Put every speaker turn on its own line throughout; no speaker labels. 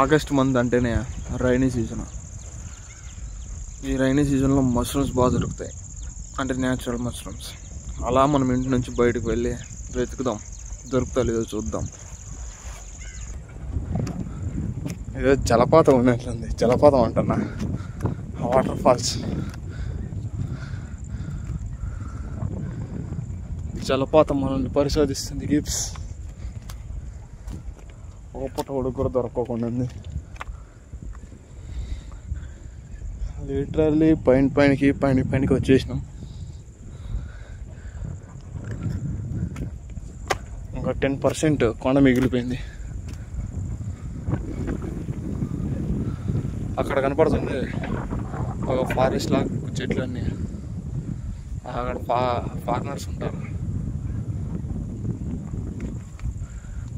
August month అంటేనే rainy season. ఈ rainy సీజన్లో మష్రూమ్స్ బాగా దొరుకుతాయి, అంటే న్యాచురల్ మష్రూమ్స్. అలా మనం ఇంటి నుంచి బయటకు వెళ్ళి వెతుకుదాం, దొరుకుతా లేదో చూద్దాం. ఏదో జలపాతం ఉన్నట్లుంది, జలపాతం అంటున్నా, వాటర్ ఫాల్స్. జలపాతం మనల్ని పరిశోధిస్తుంది. గిప్స్ ఒక పూట ఉడుకు కూడా దొరకకుండా ఉంది. లిటరల్లీ పైనకి వచ్చేసినాం. ఇంకా 10% కొండ మిగిలిపోయింది. అక్కడ కనపడుతుంది ఒక ఫారెస్ట్ లాగా చెట్లు అన్నీ. అక్కడ ఫార్మర్స్ ఉంటారు.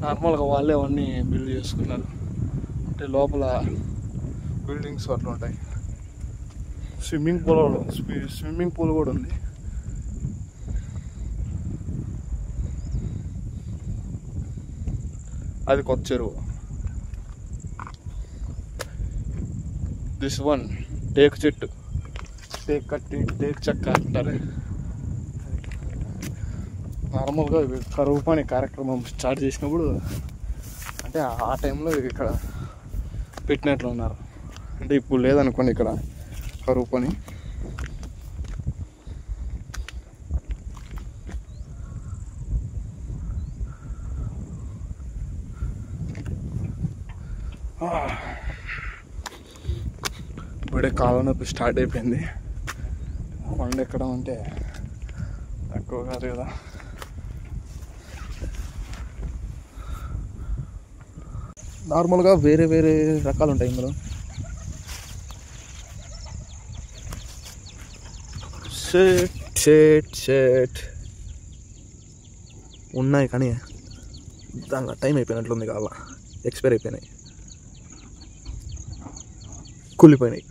నార్మల్గా వాళ్ళే అవన్నీ బిల్డ్ చేసుకున్నారు, అంటే లోపల బిల్డింగ్స్ అట్లా ఉంటాయి. స్విమ్మింగ్ పూల్ కూడా ఉంది. అది కొత్త చెరువు. దిస్ వన్ టేక్ చెట్టు, టేక్ చెక్క అంటారు. నార్మల్గా కరువు పని కార్యక్రమం స్టార్ట్ చేసినప్పుడు, అంటే ఆ టైంలో ఇక్కడ పెట్టినట్లు ఉన్నారు. అంటే ఇప్పుడు లేదనుకోండి ఇక్కడ కరువు పని. ఇప్పుడే కాళ్ళ నొప్పి స్టార్ట్ అయిపోయింది. కొండ ఎక్కడం అంటే తక్కువ కాదు కదా. నార్మల్గా వేరే రకాలు ఉంటాయి ఇందులో. షేట్ ఉన్నాయి, కానీ దానిలో టైం అయిపోయినట్లుంది. కాళ్ళ ఎక్స్పైర్ అయిపోయినాయి, కూలిపోయినాయి.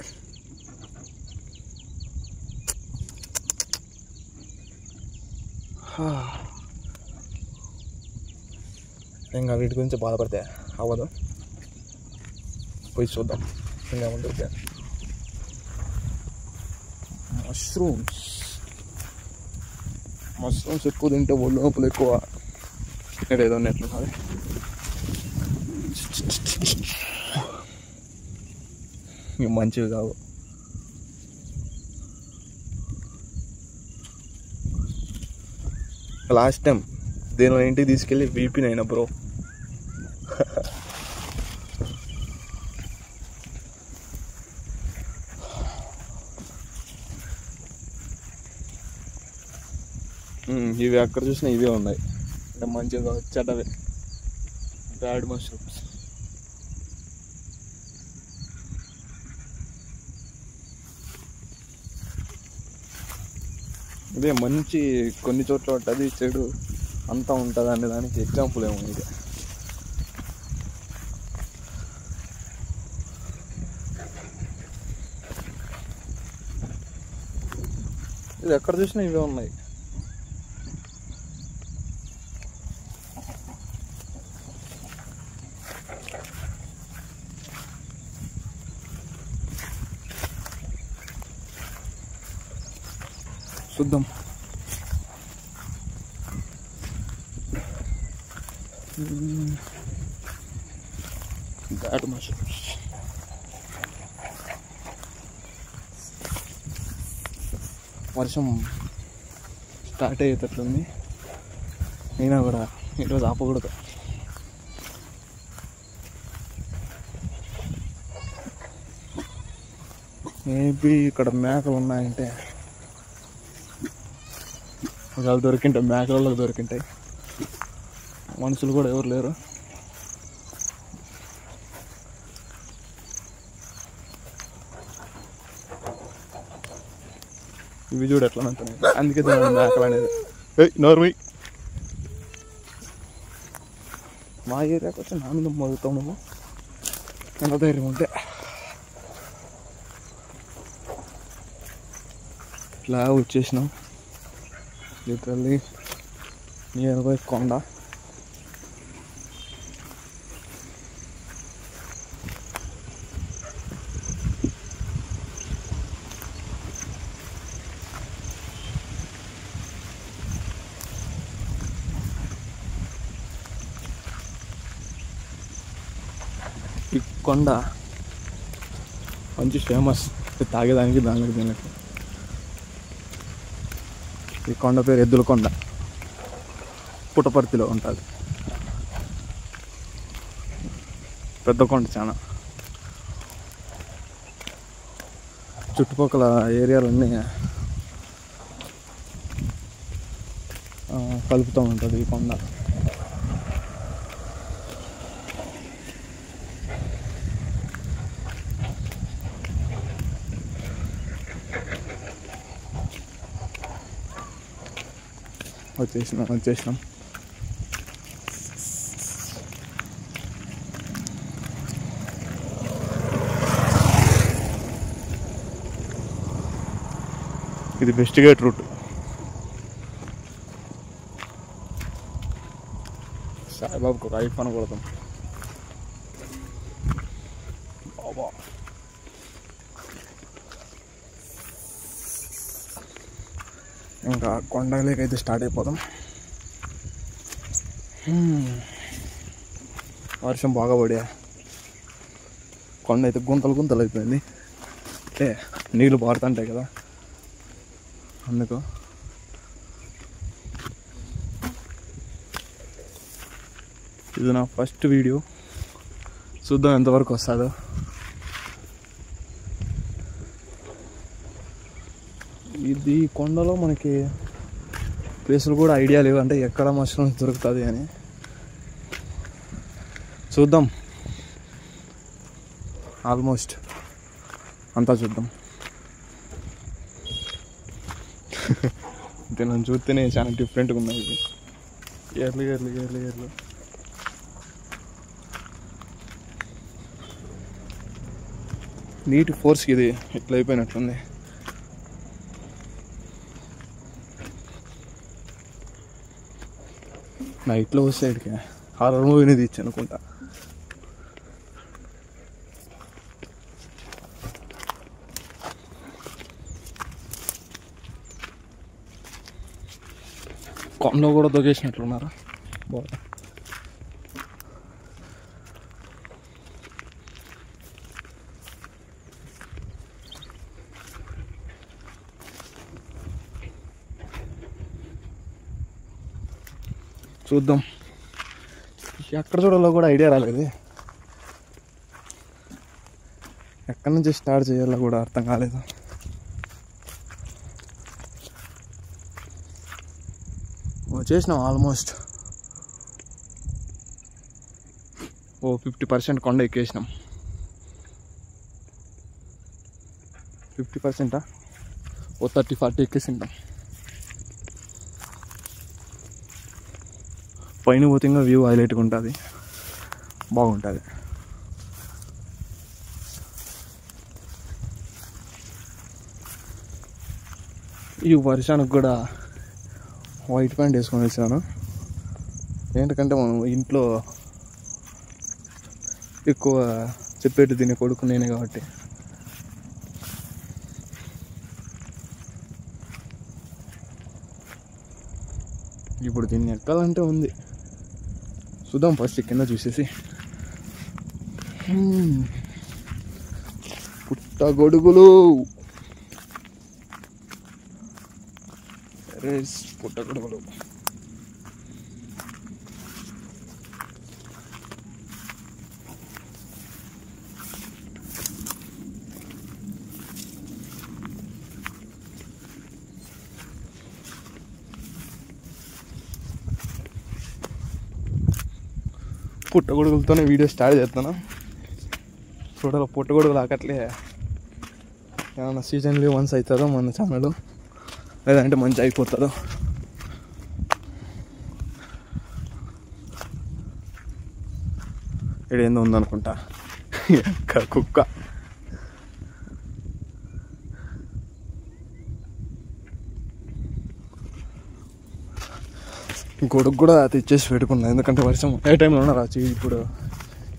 ఇంకా వీటి గురించి బాధపడితే అవ్వదు. పోయి చూద్దాం ఇంకా ఉంటుంది. మష్రూమ్స్ ఎక్కువ తింటే ఒళ్ళు నొప్పులు ఎక్కువ. ఇక్కడ ఏదో ఉన్నట్లున్నది. ఇక మంచివి కావు. లాస్ట్ టైం దీనిలో ఇంటికి తీసుకెళ్ళి వీపినైనా బ్రో. ఇవి అక్కడ చూసినా ఇవే ఉన్నాయి, అంటే మంచిగా చెడ్డవే, బ్యాడ్ మష్రూమ్స్. ఇదే మంచి కొన్ని చోట్ల ఉంటుంది, చెడు అంతా ఉంటుంది అనే దానికి ఎగ్జాంపుల్ ఏమో ఇది. ఇది ఎక్కడ చూసినా ఇవే ఉన్నాయి. చూద్దాం. Bad mushrooms. వర్షం స్టార్ట్ అయ్యేటట్లుంది, అయినా కూడా ఈరోజు ఆపకూడదు. మేబీ ఇక్కడ మేకలు ఉన్నాయంటే ఒకవేళ దొరికింటాయి, మేకలలో దొరికింటాయి. మనుషులు కూడా ఎవరు లేరు. ఇవి చూడు ఎట్లా అంటున్నాయి, అందుకే దాని మేకలు అనేది. నోర్మై మా ఏరియాకి వచ్చి నాన్న మోగుతావు నువ్వు, ఎంత ధైర్యం ఉంటే. ఇట్లా వచ్చేసినాం లిటరల్లీ నియర్ బై కొండ. ఈ కొండ మంచి ఫేమస్ తాగేదానికి దానికి దీనికి. ఈ కొండ పేరు ఎద్దుల కొండ, పుట్టపర్తిలో ఉంటుంది. పెద్ద కొండ చాలా. చుట్టుపక్కల ఏరియాలన్నీ కలుపుతూ ఉంటుంది ఈ కొండ. వచ్చేసినాం. ఇది బెస్ట్ గేట్ రూట్. సాయిబాబుకు ఒక ఐఫోన్ కొడతాం. బాబా ఇంకా కొండలేకైతే స్టార్ట్ అయిపోతాం. వర్షం బాగా పడా, కొండ అయితే గుంతలు అయిపోయింది. అంటే నీళ్ళు పారుతుంటాయి కదా, అందుకు. ఇది నా ఫస్ట్ వీడియో, చూద్దాం ఎంతవరకు వస్తుందో. ఇది కొండలో మనకి ప్లేసులు కూడా ఐడియా లేవు, అంటే ఎక్కడ మష్రూమ్స్ దొరుకుతుంది అని. చూద్దాం, ఆల్మోస్ట్ అంతా చూద్దాం. అంటే నన్ను చూస్తేనే చాలా డిఫరెంట్గా ఉన్నాయి ఇది. ఎర్లు నీటి ఫోర్స్కి ఇది ఇట్లా అయిపోయినట్లుంది. నైట్లో వస్తే ఇక్కడికి హారర్ మూవీని తీర్చి అనుకుంటా. కొండలో కూడా దొంగేసినట్లున్నారా బాగా. చూద్దాం, ఎక్కడ చూడాలో కూడా ఐడియా రాలేదు. ఎక్కడి నుంచి స్టార్ట్ చేయాలో కూడా అర్థం కాలేదు. చేసినాం ఆల్మోస్ట్. 50% కొండ ఎక్కేసినాం. 50%, 30-40 ఎక్కేసింటాం. పైన పోతే ఇంకా వ్యూ హైలైట్గా ఉంటుంది, బాగుంటుంది. ఈ వర్షానికి కూడా వైట్ ప్యాంట్ వేసుకొని వచ్చాను. ఏంటంటే మనం ఇంట్లో ఎక్కువ చెప్పేట్టు తినే కొడుకు నేనే కాబట్టి. ఇప్పుడు దీన్ని ఎక్కాలంటే ఉంది, చూద్దాం. ఫస్ట్ కింద చూసేసి. పుట్టగొడుగులు, పుట్టగొడుగులు. పుట్టగొడుగులతోనే వీడియో స్టార్ట్ చేస్తాను. చూడాలి పుట్టగొడుగులు ఆకట్లే ఏమన్నా సీజన్లీ వన్స్ అవుతుందో మన ఛానల్, లేదంటే మంచి అయిపోతుందో. ఇక్కడ ఏందో ఉందనుకుంటా, కుక్క. గొడుగు కూడా తెచ్చేసి పెట్టుకున్నా, ఎందుకంటే వర్షం ఏ టైంలో ఉన్నా రావచ్చు. ఇప్పుడు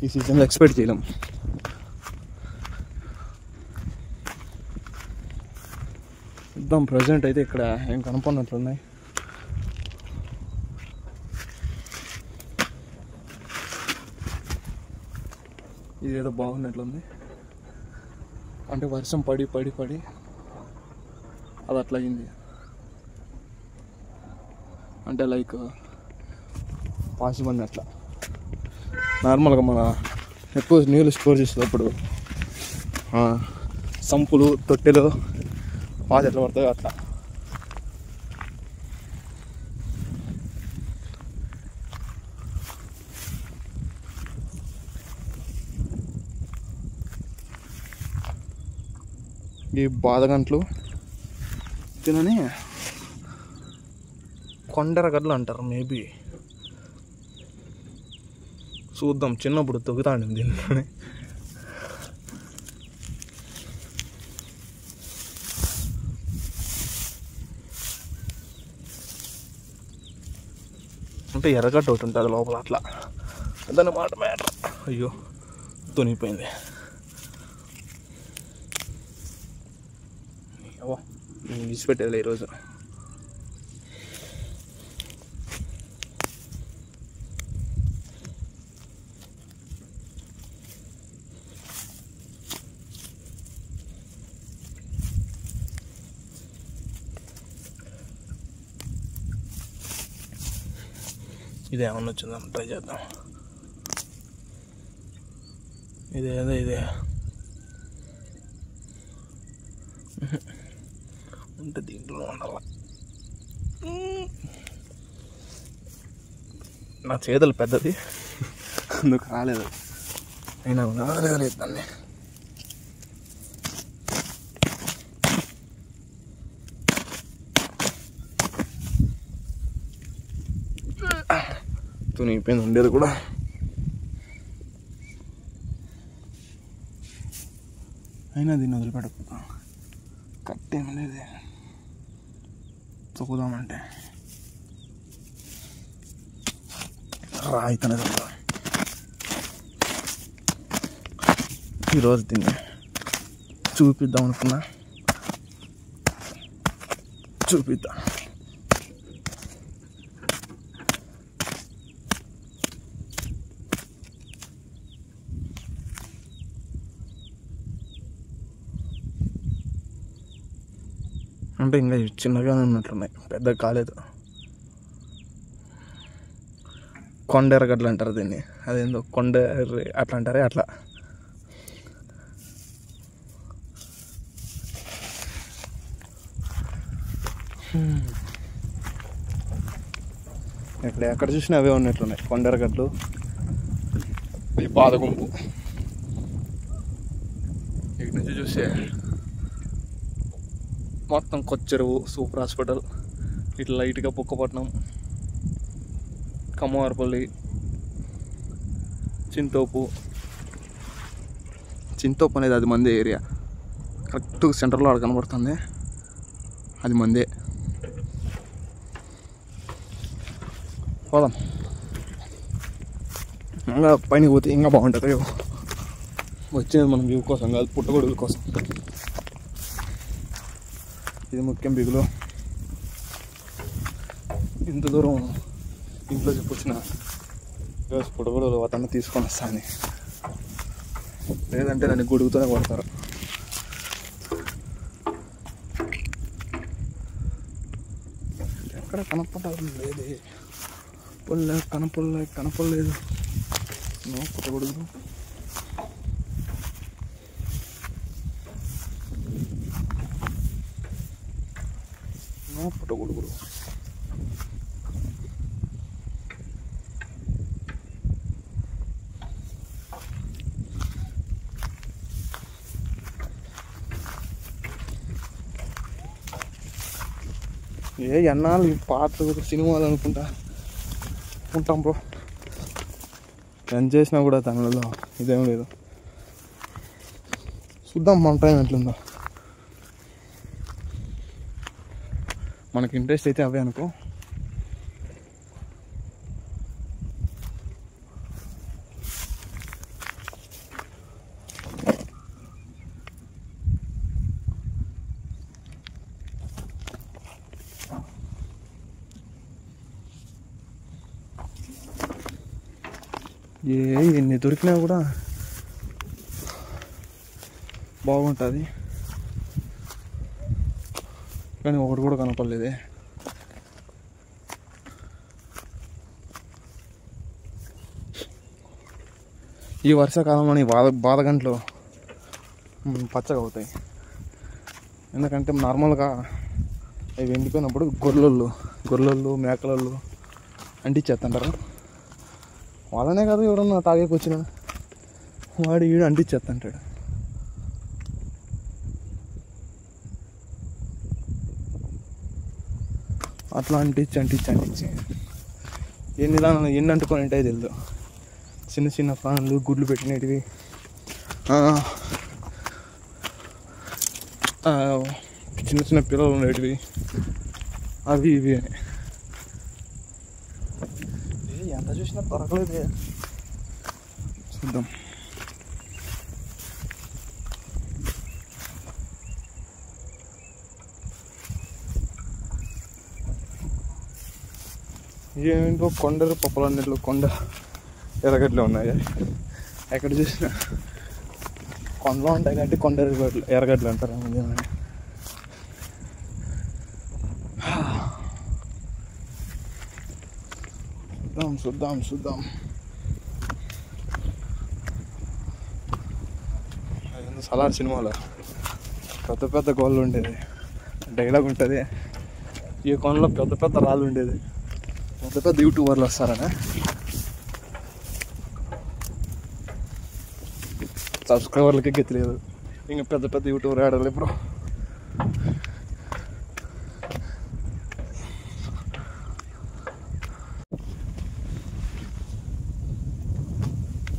ఈ సీజన్లో ఎక్స్పెక్ట్ చేయలేం. చూద్దాం. ప్రజెంట్ అయితే ఇక్కడ ఏం కనపడినట్లున్నాయి. ఇదేదో బాగున్నట్లుంది. అంటే వర్షం పడి పడి పడి అది అట్లా అయింది. అంటే లైక్ పాసిబండి అట్లా. నార్మల్గా మన ఎక్కువ నీళ్ళు స్టోర్ చేసేటప్పుడు సంపులు తొట్టెలు పాసి ఎట్లా పడతాయో అట్లా. ఈ బాదగంట్లు తినని కొండరగడ్లు అంటారు మేబీ. చూద్దాం, చిన్నప్పుడు తొగుతాండి దీన్ని. అంటే ఎర్రగడ్డ ఒకటి ఉంటుంది లోపల అట్లా, దాని మాట మ్యాటర్. అయ్యో తునిగిపోయింది. నేను విసిపెట్టేది ఈరోజు. ఇదేమన్నా వచ్చిందని ట్రై చేద్దాం. ఇదే ఉంటే దీంట్లో ఉండాల. నా చేతులు పెద్దది, అందుకు రాలేదు. అయినా రాలేదు దాన్ని. తునిగిపోయింది ఉండేది కూడా. అయినా దీన్ని వదిలిపెట్టకపోతా. కట్టేమి లేదు తొక్కుదామంటే రాయితనే తప్ప. ఈరోజు దీన్ని చూపిద్దాం అనుకున్నా, చూపిద్దాం. అంటే ఇంకా చిన్నగానే ఉన్నట్లున్నాయి, పెద్దగా కాలేదు. కొండెరగడ్లు అంటారు దీన్ని. అదేందో కొండ అట్లా అంటారే అట్లా. ఎక్కడ చూసినా అవే ఉన్నట్లున్నాయి కొండెరగడ్లు. ఈ బాదగుంపు ఇక్కడి నుంచి చూస్తే మొత్తం కొచ్చెరువు, సూపర్ హాస్పిటల్, ఇట్లా లైట్గా బుక్కపట్నం, కమ్మవారపల్లి, చింతోపు అనేది అది మందే ఏరియా. కరెక్ట్గా సెంటర్లో ఆడ కనబడుతుంది, అది మందే. పోదాం, ఇంకా పైన పోతే ఇంకా బాగుంటుంది. వచ్చేది మనం వ్యూ కోసం కాదు, పుట్టగొడుగుల కోసం. ఇది ముఖ్యం బిగులు. ఇంత దూరం ఇంట్లో చెప్పొచ్చిన ఈరోజు పుట్టగొడుగులు అతన్ని తీసుకొని వస్తాను, లేదంటే నన్ను గొడుగుతూనే కొడతారు. ఎక్కడ కనపడదు లేదు, కనపడలేదు. పుట్టగొడుగులు పుట్టగొడుగులు ఎన్నాళ్ళు పాత సినిమాలు అనుకుంటా ఉంటాం బ్రో. ఎంత చేసినా కూడా తనలో ఇదేం లేదు. చూద్దాం మన టైం ఎట్లుందో. మనకి ఇంట్రెస్ట్ అయితే అవే అనుకో. ఎన్ని దొరికినా కూడా బాగుంటుంది, కానీ ఒకటి కూడా కనపడలేదే. ఈ వర్షాకాలంలో ఈ బాధగంటలు పచ్చగా అవుతాయి. ఎందుకంటే నార్మల్గా అవి ఎండిపోయినప్పుడు గొర్రెలు మేకలు అంటించేస్తుంటారు. వాళ్ళనే కాదు, ఎవరన్నా తాగేకి వచ్చిన వాడు ఈడు అంటించేస్తుంటాడు. అట్లా అంటించి ఎన్ని అంటుకొని ఉంటాయి తెలియదు. చిన్న చిన్న ప్రాణులు, గుడ్లు పెట్టినవి, చిన్న చిన్న పిల్లలు ఉండేటివి, అవి ఇవి అని ఎంత చూసినా దొరకలేదే. చూద్దాం. ఏంటో కొండలు పప్పులన్నిట్లో కొండ ఎర్రగడ్డలు ఉన్నాయి. ఎక్కడ చూసినా కొండలో ఉంటాయి కాబట్టి కొండ ఎర్రగడ్డలు అంటారు. చూద్దాం. అదేందో సలార్ సినిమాలో పెద్ద పెద్ద గోళ్ళు ఉండేది, డైలాగ్ ఉంటుంది, ఈ కొండలో పెద్ద పెద్ద రాళ్ళు ఉండేది. పెద్ద పెద్ద యూట్యూబర్లు వస్తారనే, సబ్స్క్రైబర్లకే గెత్తలేదు. ఇంకా పెద్ద పెద్ద యూట్యూబర్ ఆడాలి ఇప్పుడు.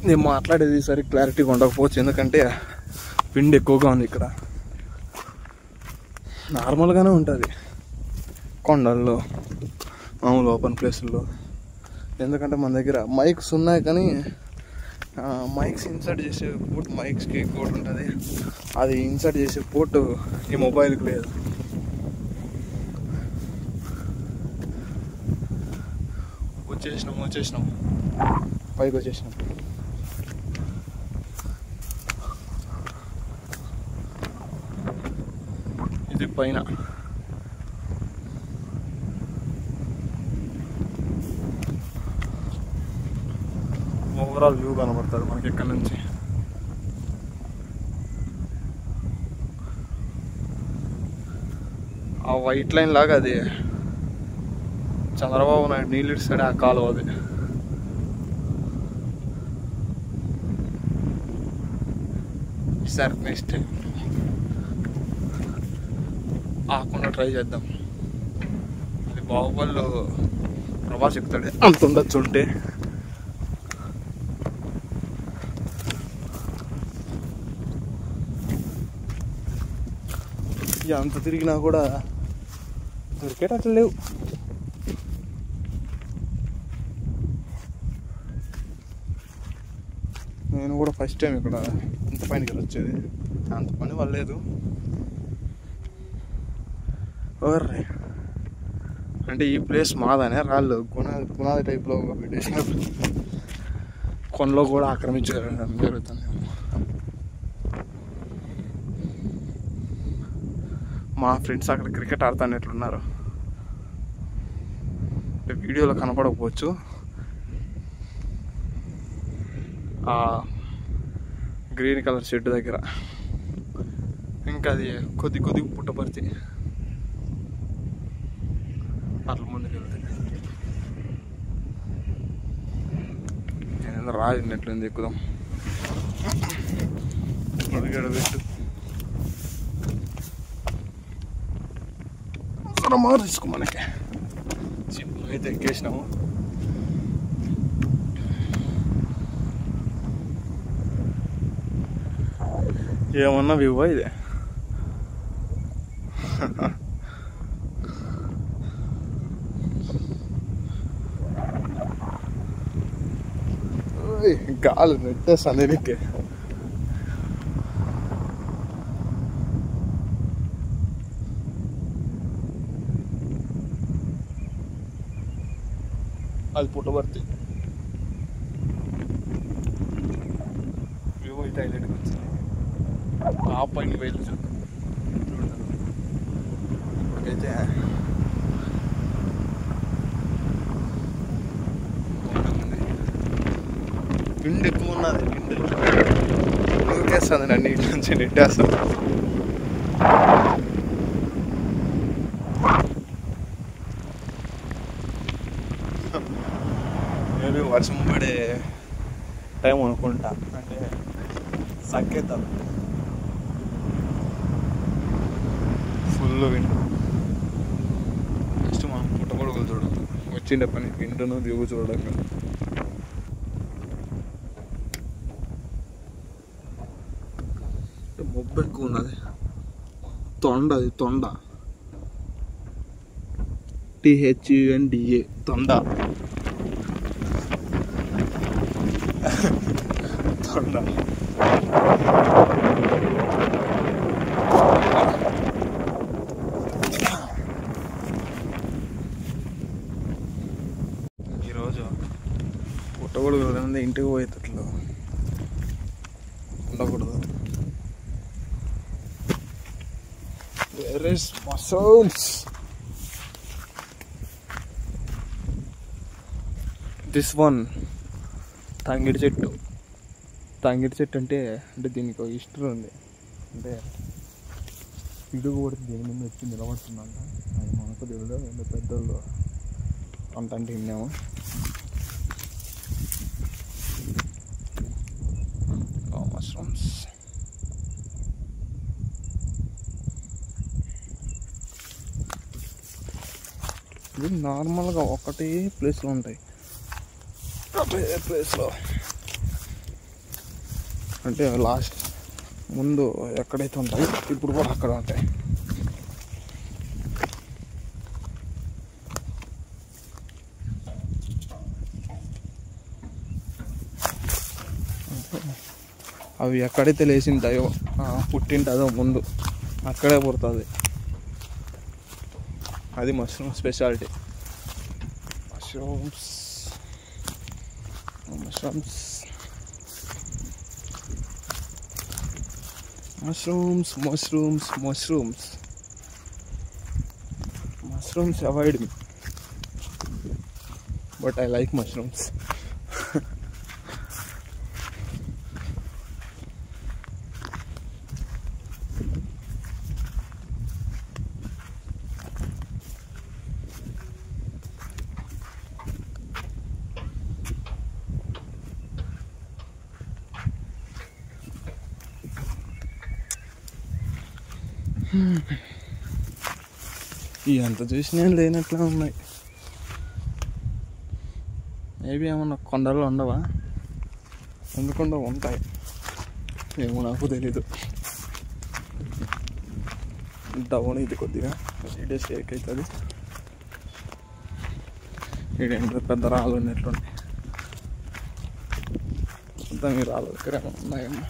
నేను మాట్లాడేది సరి క్లారిటీగా ఉండకపోవచ్చు, ఎందుకంటే విండ్ ఎక్కువగా ఉంది ఇక్కడ. నార్మల్గానే ఉంటుంది కొండల్లో, మామూలు ఓపెన్ ప్లేసుల్లో. ఎందుకంటే మన దగ్గర మైక్స్ ఉన్నాయి, కానీ మైక్స్ ఇన్సర్ట్ చేసే పోర్ట్ మైక్స్కి కోట్ ఉంటుంది. అది ఇన్సర్ట్ చేసే పోర్ట్ ఈ మొబైల్కి లేదు. వచ్చేసినాం పైకి వచ్చేసినాం. ఇది పైన ఓవరాల్ వ్యూ కనబడుతుంది మనకి ఇక్కడ నుంచి. ఆ వైట్ లైన్ లాగా అది చంద్రబాబు నాయుడు నీళ్ళు ఇస్తాడు, ఆ కాలువ అది. సార్ నెక్స్ట్ టైం ఆకుండా ట్రై చేద్దాం. అది బాహుబలిలో ప్రభాస్ ఎక్కుతాడు, అంత ఉండొచ్చు ఉంటే. అంత తిరిగినా కూడా దొరికేటట్లు లేవు. నేను కూడా ఫస్ట్ టైం ఇక్కడ ఇంత పైనకి వెళ్ళి వచ్చేది, అంత పని వల్లేదు. అంటే ఈ ప్లేస్ మాదనే రాళ్ళు పునాది టైప్లో పెట్టేసినప్పుడు కొండలో కూడా ఆక్రమించడం జరుగుతుంది. మా ఫ్రెండ్స్ అక్కడ క్రికెట్ ఆడుతున్నట్లున్నారు, వీడియోలో కనపడకపోవచ్చు. ఆ గ్రీన్ కలర్ షెడ్ దగ్గర ఇంకా అది కొద్ది పుట్టపర్తి అట్లా ముందుకు వెళ్తాయి. నేను రాజున్నట్లుంది, ఎక్కుదాం. అడిగాడు పెట్టు మారు తీసుకో. మనకి అయితే ఎక్కేసినాము. ఏమన్నా వ్యూ ఇది. గాలి నెట్టేస్తాను నీకే. అది పుట్టబర్తి వ్యూ అయితే హైలైట్గా వచ్చింది. ఆ పైన వెళ్ళి చూద్దాం. ఇప్పటికైతే విండ్ ఎక్కువ ఉన్నది. విండ్ ఊరికేస్తుంది, నన్ను ఇటు నుంచి నెట్టేస్తుంది. మేబీ వర్షం పడే టైం అనుకుంటా, అంటే సంకేతాలు. Full wind. నెక్స్ట్ మనం పుట్టగొడుగులు చూడదు, వచ్చిండే పని విండును దిగు చూడడం. మొబ్బు ఎక్కువ ఉన్నది. తొండ, అది తొండ, THUNDA, తొండ. తొండ ఈరోజు పుట్టగొడుగులు ఇంటికి పోయేటట్లు ఉండకూడదు. There is muscles. This one tangdi చెట్టు. తంగిడి చెట్టు అంటే దీనికి ఒక హిస్టరీ ఉంది. అంటే పిడుగు కూడా దీని మీద వచ్చి నిలబడుతుందంట. అది మనకు తెలియదు, అంటే పెద్దోళ్ళు అంత అంటే విన్నాము. మష్రూమ్స్ ఇవి నార్మల్గా ఒకటే ప్లేస్లో ఉంటాయి. ఒకటే ప్లేస్లో అంటే లాస్ట్ ముందు ఎక్కడైతే ఉంటాయి ఇప్పుడు కూడా అక్కడ ఉంటాయి. అవి ఎక్కడైతే లేచింటాయో పుట్టింటుందో ముందు అక్కడే పుడుతుంది. అది mushroom speciality. Mushrooms mushrooms mushrooms mushrooms mushrooms mushrooms avoid me, but I like mushrooms. ఎంత చూసినా లేనట్లా ఉన్నాయి. మేబీ ఏమన్నా కొండలు ఉండవా? ఎందుకుండా ఉంటాయి, ఏమో నాకు తెలీదు. డౌన్ ఇది కొద్దిగా వీడియో షేక్ అవుతుంది. ఇదేంటో పెద్ద రాళ్ళు ఉన్నట్లున్నాయి. మొత్తం ఈ రాళ్ళ దగ్గర ఏమైనా ఉన్నాయేమో.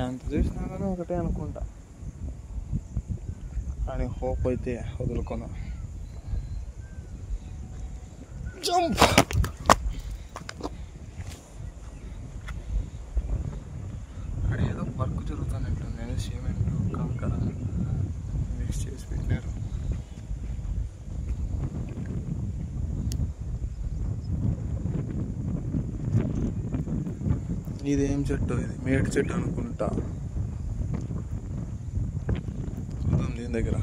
ఎంత చూసినా కానీ ఒకటే అనుకుంటా, కానీ హోప్ అయితే వదులుకున్నా. జంప్. అక్కడ ఏదో వర్క్ జరుగుతున్నట్టుంది. నేను సిమెంట్ కంకర మిక్స్ చేసి పెట్టారు. ఇదేం చెట్టు? ఇది మేడి చెట్టు అనుకుంటా. దీని దగ్గర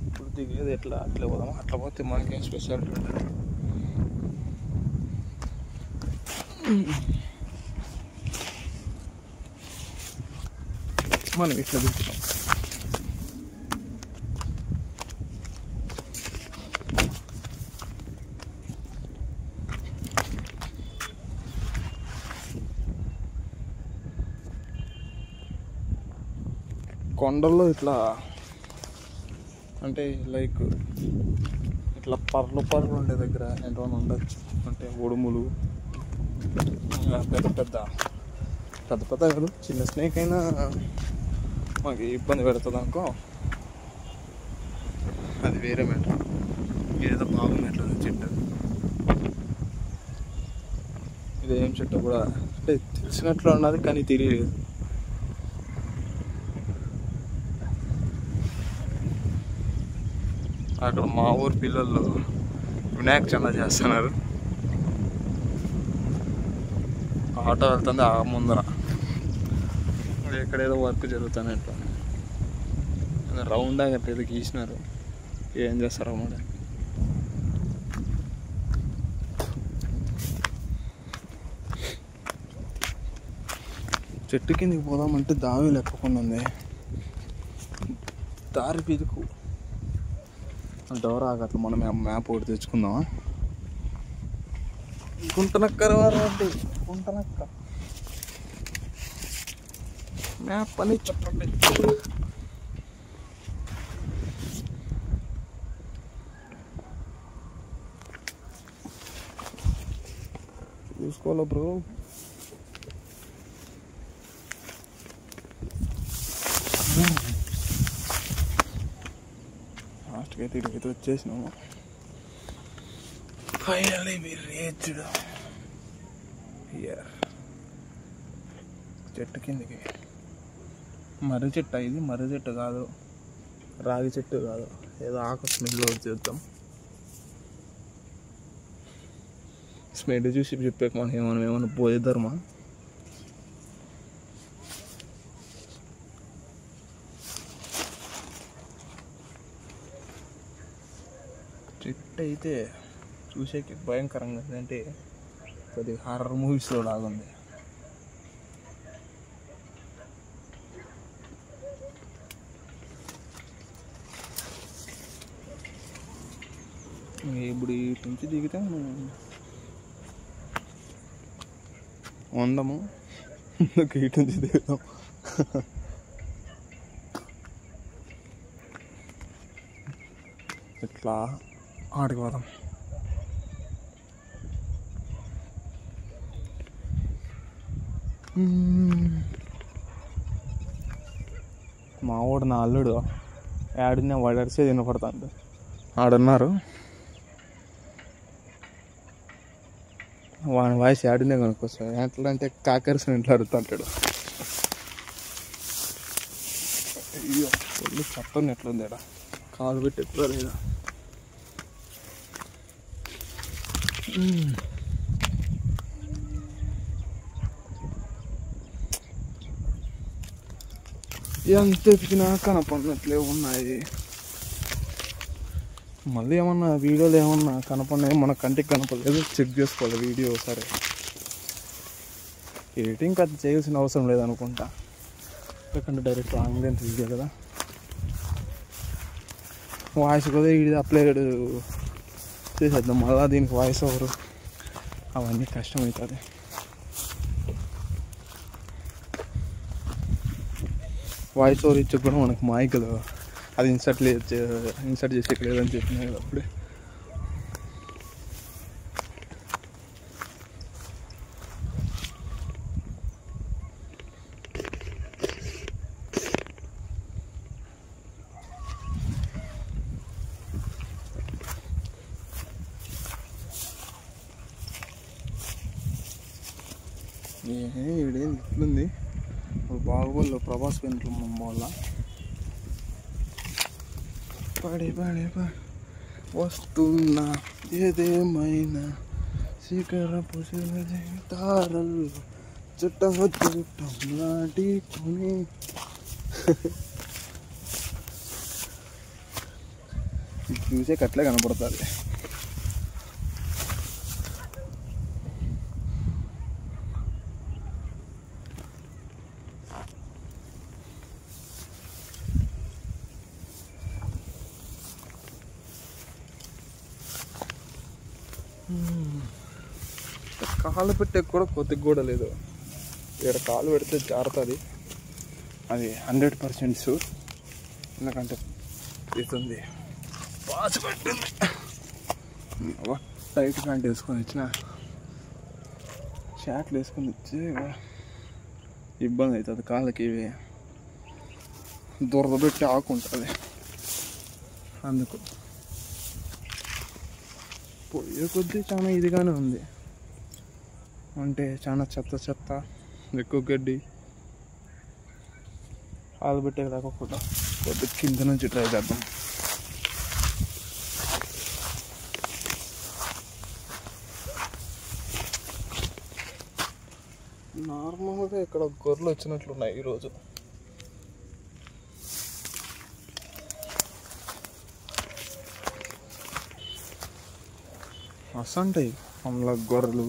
ఇప్పుడు దిగేది ఎట్లా? అట్లా పోదామా? అట్లా పోతే మనకేం స్పెషాలిటీ ఉంటుంది. మనం ఇట్లా దిగుతాం. కొండల్లో ఇట్లా అంటే లైక్ ఇట్లా పర్లు ఉండే దగ్గర ఏంటో ఉండొచ్చు. అంటే ఉడుములు పెద్ద పెద్ద కాదు, చిన్న స్నేక్ అయినా మాకు ఇబ్బంది పెడుతుంది అనుకో, అది వేరే మ్యాటర్. ఏదో బాగుంది ఎట్లా చెట్టు, ఇదేం చెట్టు కూడా అంటే తెలిసినట్లు ఉన్నది కానీ తెలియదు. అక్కడ మా ఊరు పిల్లలు వినాయక చందా చేస్తున్నారు. ఆటో వెళ్తుంది ఆ ముందర, ఎక్కడేదో వర్క్ జరుగుతుంది. ఇట్లా రౌండ్ అట్లా ఏదో గీసినారు, ఏం చేస్తారో మరి. చెట్టు కిందకి పోదామంటే దావి లెక్కకుండా ఉంది. దారి పిదుకు డోర్ ఆగట్ల. మనం మ్యాప్ ఒకటి తెచ్చుకుందామా? గుంటనక్కర గుంటనక్క మ్యాప్ అని చెప్పండి. చూసుకోవాలా బ్రో. లాస్ట్కి అయితే ఇటుకైతే వచ్చేసినాము. Finally we reached here. చెట్టు కిందకి మర్రి చెట్టు. ఇది మర్రి చెట్టు కాదు, రాగి చెట్టు కాదు, ఏదో ఆకు స్మెల్ వచ్చేద్దాం. స్మెల్ చూసి చెప్పాక మనం ఏమన్నా పోయేద్దరమా? చెట్టు అయితే చూసేకి భయంకరంగా ఉంది, అంటే కొద్దిగా హారర్ మూవీస్లో లాగుంది. ఇప్పుడు ఇటు నుంచి దిగితే మనం వందము, ఇటు నుంచి దిగుతాం. ఇట్లా ఆడికి పోదాం. మా వాడు నా అల్లుడు ఆడిన వడర్సే తినపడతాడు. ఆడున్నారు, వాని వాయిస్ ఆడినే కనుక్కొస్తాడు. ఎట్లా అంటే కాకరసిన ఇంట్లో అడుగుతుంటాడు. అయ్యో ఒళ్ళు చట్టం ఎట్లుంది ఆడ, కాలు పెట్టి ఎక్కువ లేదా. ఎంత ఎతికినా కనపడినట్లే ఉన్నాయి. మళ్ళీ ఏమన్నా వీడియోలు ఏమన్నా కనపడినాయి మన కంటికి కనపడలేదు, చెక్ చేసుకోవాలి వీడియో సరే. ఎడిటింగ్ అది చేయాల్సిన అవసరం లేదనుకుంటా, ఎందుకంటే డైరెక్ట్ ఆన్లైన్ వీడియో కదా. వాయిస్ కూడా ఇది అప్లోడ్ చేసేద్దాం, మళ్ళీ దీనికి వాయిస్ ఓవర్ అవన్నీ కష్టమవుతుంది. వాయిస్ ఓవర్ ఇచ్చి కూడా మనకు మైక్లో అది ఇన్సర్ట్ చేసేకి లేదని చెప్పినా కదా అప్పుడే. ఇదేం ఇట్లుంది. ఇప్పుడు బాహుబలిలో ప్రభాస్ పెంట్లం వల్ల పడి వస్తున్నా ఏదేమైనా శిఖరపు తారలు చుట్టం లాంటి కొని చూసే కట్లే కనపడుతుంది. కాలు పెట్టే కూడా కొద్దిగా కూడా లేదు. ఇక్కడ కాలు పెడితే జారుతుంది, అది 100% షూర్. ఎందుకంటే ఇస్తుంది పాచి పట్టింది. టైట్ ప్యాంట్ వేసుకొని వచ్చిన షార్ట్లు వేసుకొని వచ్చి ఇబ్బంది అవుతుంది. కాళ్ళకి ఇవి దురద పెట్టి ఆకుంటుంది. అందుకు పోయే కొద్దీ చాలా ఇదిగానే ఉంది. అంటే చాలా చెత్త ఎక్కువ గడ్డి ఆలు పెట్టే రాకుండా కొద్ది కింద నుంచి ట్రై చేద్దాం. నార్మల్గా ఇక్కడ గొర్రెలు వచ్చినట్లున్నాయి ఈరోజు. వస్తుంటాయి అందులో గొర్రెలు,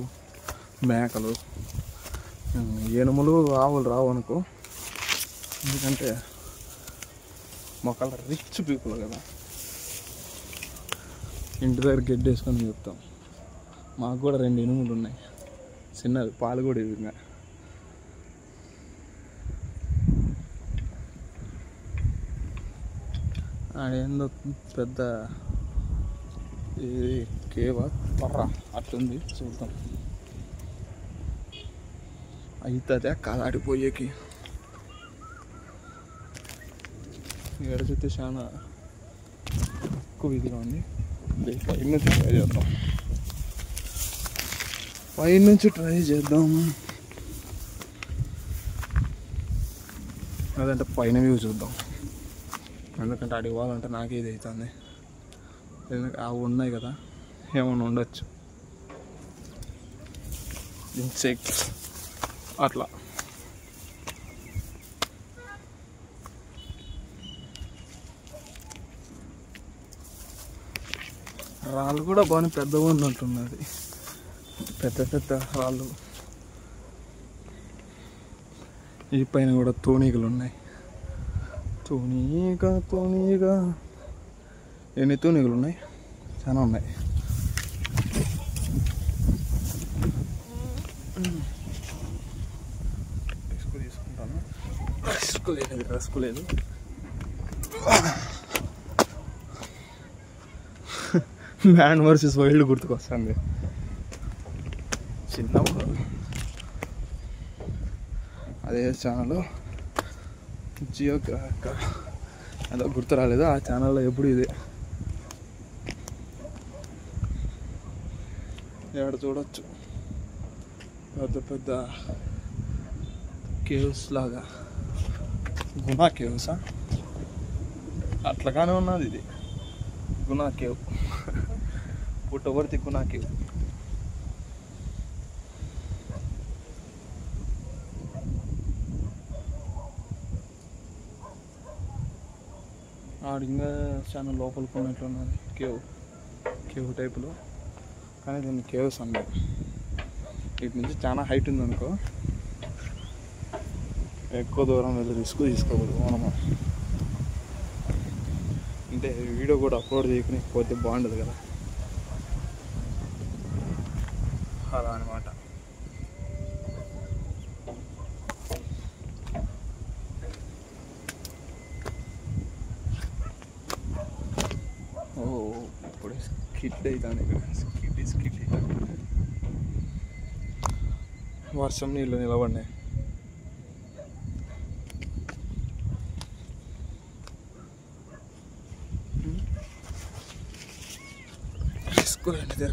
మేకలు, ఏనుములు, ఆవులు రావు అనుకో. ఎందుకంటే మొక్కల రిచ్ పీపుల్ కదా. ఇంటి దగ్గర గడ్డి వేసుకొని చెప్తాం. మాకు కూడా 2 ఎనుములు ఉన్నాయి, చిన్నవి, పాలు కూడా ఇవి. ఆడేందో పెద్ద ఇది కేవా పర్రా అట్లుంది, చూద్దాం అవుతుందా కాదు ఆడిపోయేకి. ఎడ చూస్తే చాలా ఎక్కువ ఇదిగా ఉంది. పైనుంచి ట్రై చేద్దాం, పైనుంచి ట్రై చేద్దాం. అదంటే పైన వ్యూ చూద్దాం. ఎందుకంటే అడిగి పోవాలంటే నాకే ఇది అవుతుంది. ఎందుకంటే అవి ఉన్నాయి కదా, ఏమైనా ఉండొచ్చు ఇన్సెక్ట్స్ అట్లా. రాళ్ళు కూడా బాగా పెద్దగా ఉన్నట్టున్నది, పెద్ద రాళ్ళు. ఈ పైన కూడా తూనీగలు ఉన్నాయి. తూనీగా ఎన్ని తూనీగలు ఉన్నాయి? చాలా ఉన్నాయి. తీసుకుంటాను. రిస్క్ లేదు. మ్యాన్ వర్సెస్ వైల్డ్ గుర్తుకొస్తుంది. చిన్నప్పుడు అదే ఛానల్ జియోగ్రాఫిక్ అదో గుర్తు రాలేదు. ఆ ఛానల్లో ఎప్పుడు ఇదే. ఇక్కడ చూడొచ్చు పెద్ద కేవ్స్ లాగా. గునా కేవ్సా అట్లాగానే ఉన్నది ఇది. Guna cave, Puttaparthi Guna cave. ఆడు ఇంకా చాలా లోపలికి ఉన్నట్లున్నది కేవ్ టైపులో. కానీ దీన్ని కేవ్స్ అన్నారు. వీటి నుంచి చాలా హైట్ ఉంది అనుకో, ఎక్కువ దూరం వెళ్ళి రిస్క్ తీసుకోకూడదు మనము. అంటే వీడియో కూడా అప్లోడ్ చేయకుని పోతే బాగుండదు కదా, అలా అనమాట. ఇప్పుడు స్కిడ్ అవుతుంది ఇక్కడ. స్కిడ్ వర్షం నీళ్ళు నిలబడినాయి.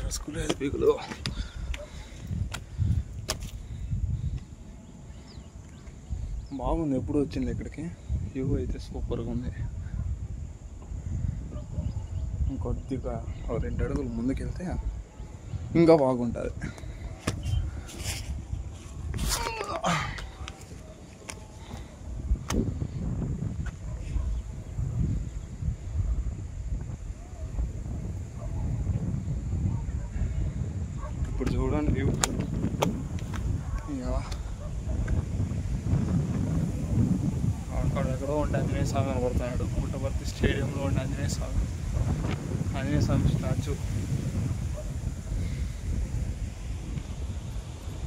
రిస్క్ లేదు పీకులు. బాగుంది, ఎప్పుడు వచ్చింది ఇక్కడికి. వ్యూ అయితే సూపర్గా ఉంది. ఇంకొద్దిగా 2 అడుగులు ముందుకెళ్తే ఇంకా బాగుంటుంది. ఇప్పుడు చూడండి వ్యూ. అక్కడెక్కడో ఉంటే ఆంజనేయ స్వామి కనబడుతున్నాడు. పుట్టపర్తి స్టేడియంలో ఉండే ఆంజనేయ స్వామి స్టాచ్యూ.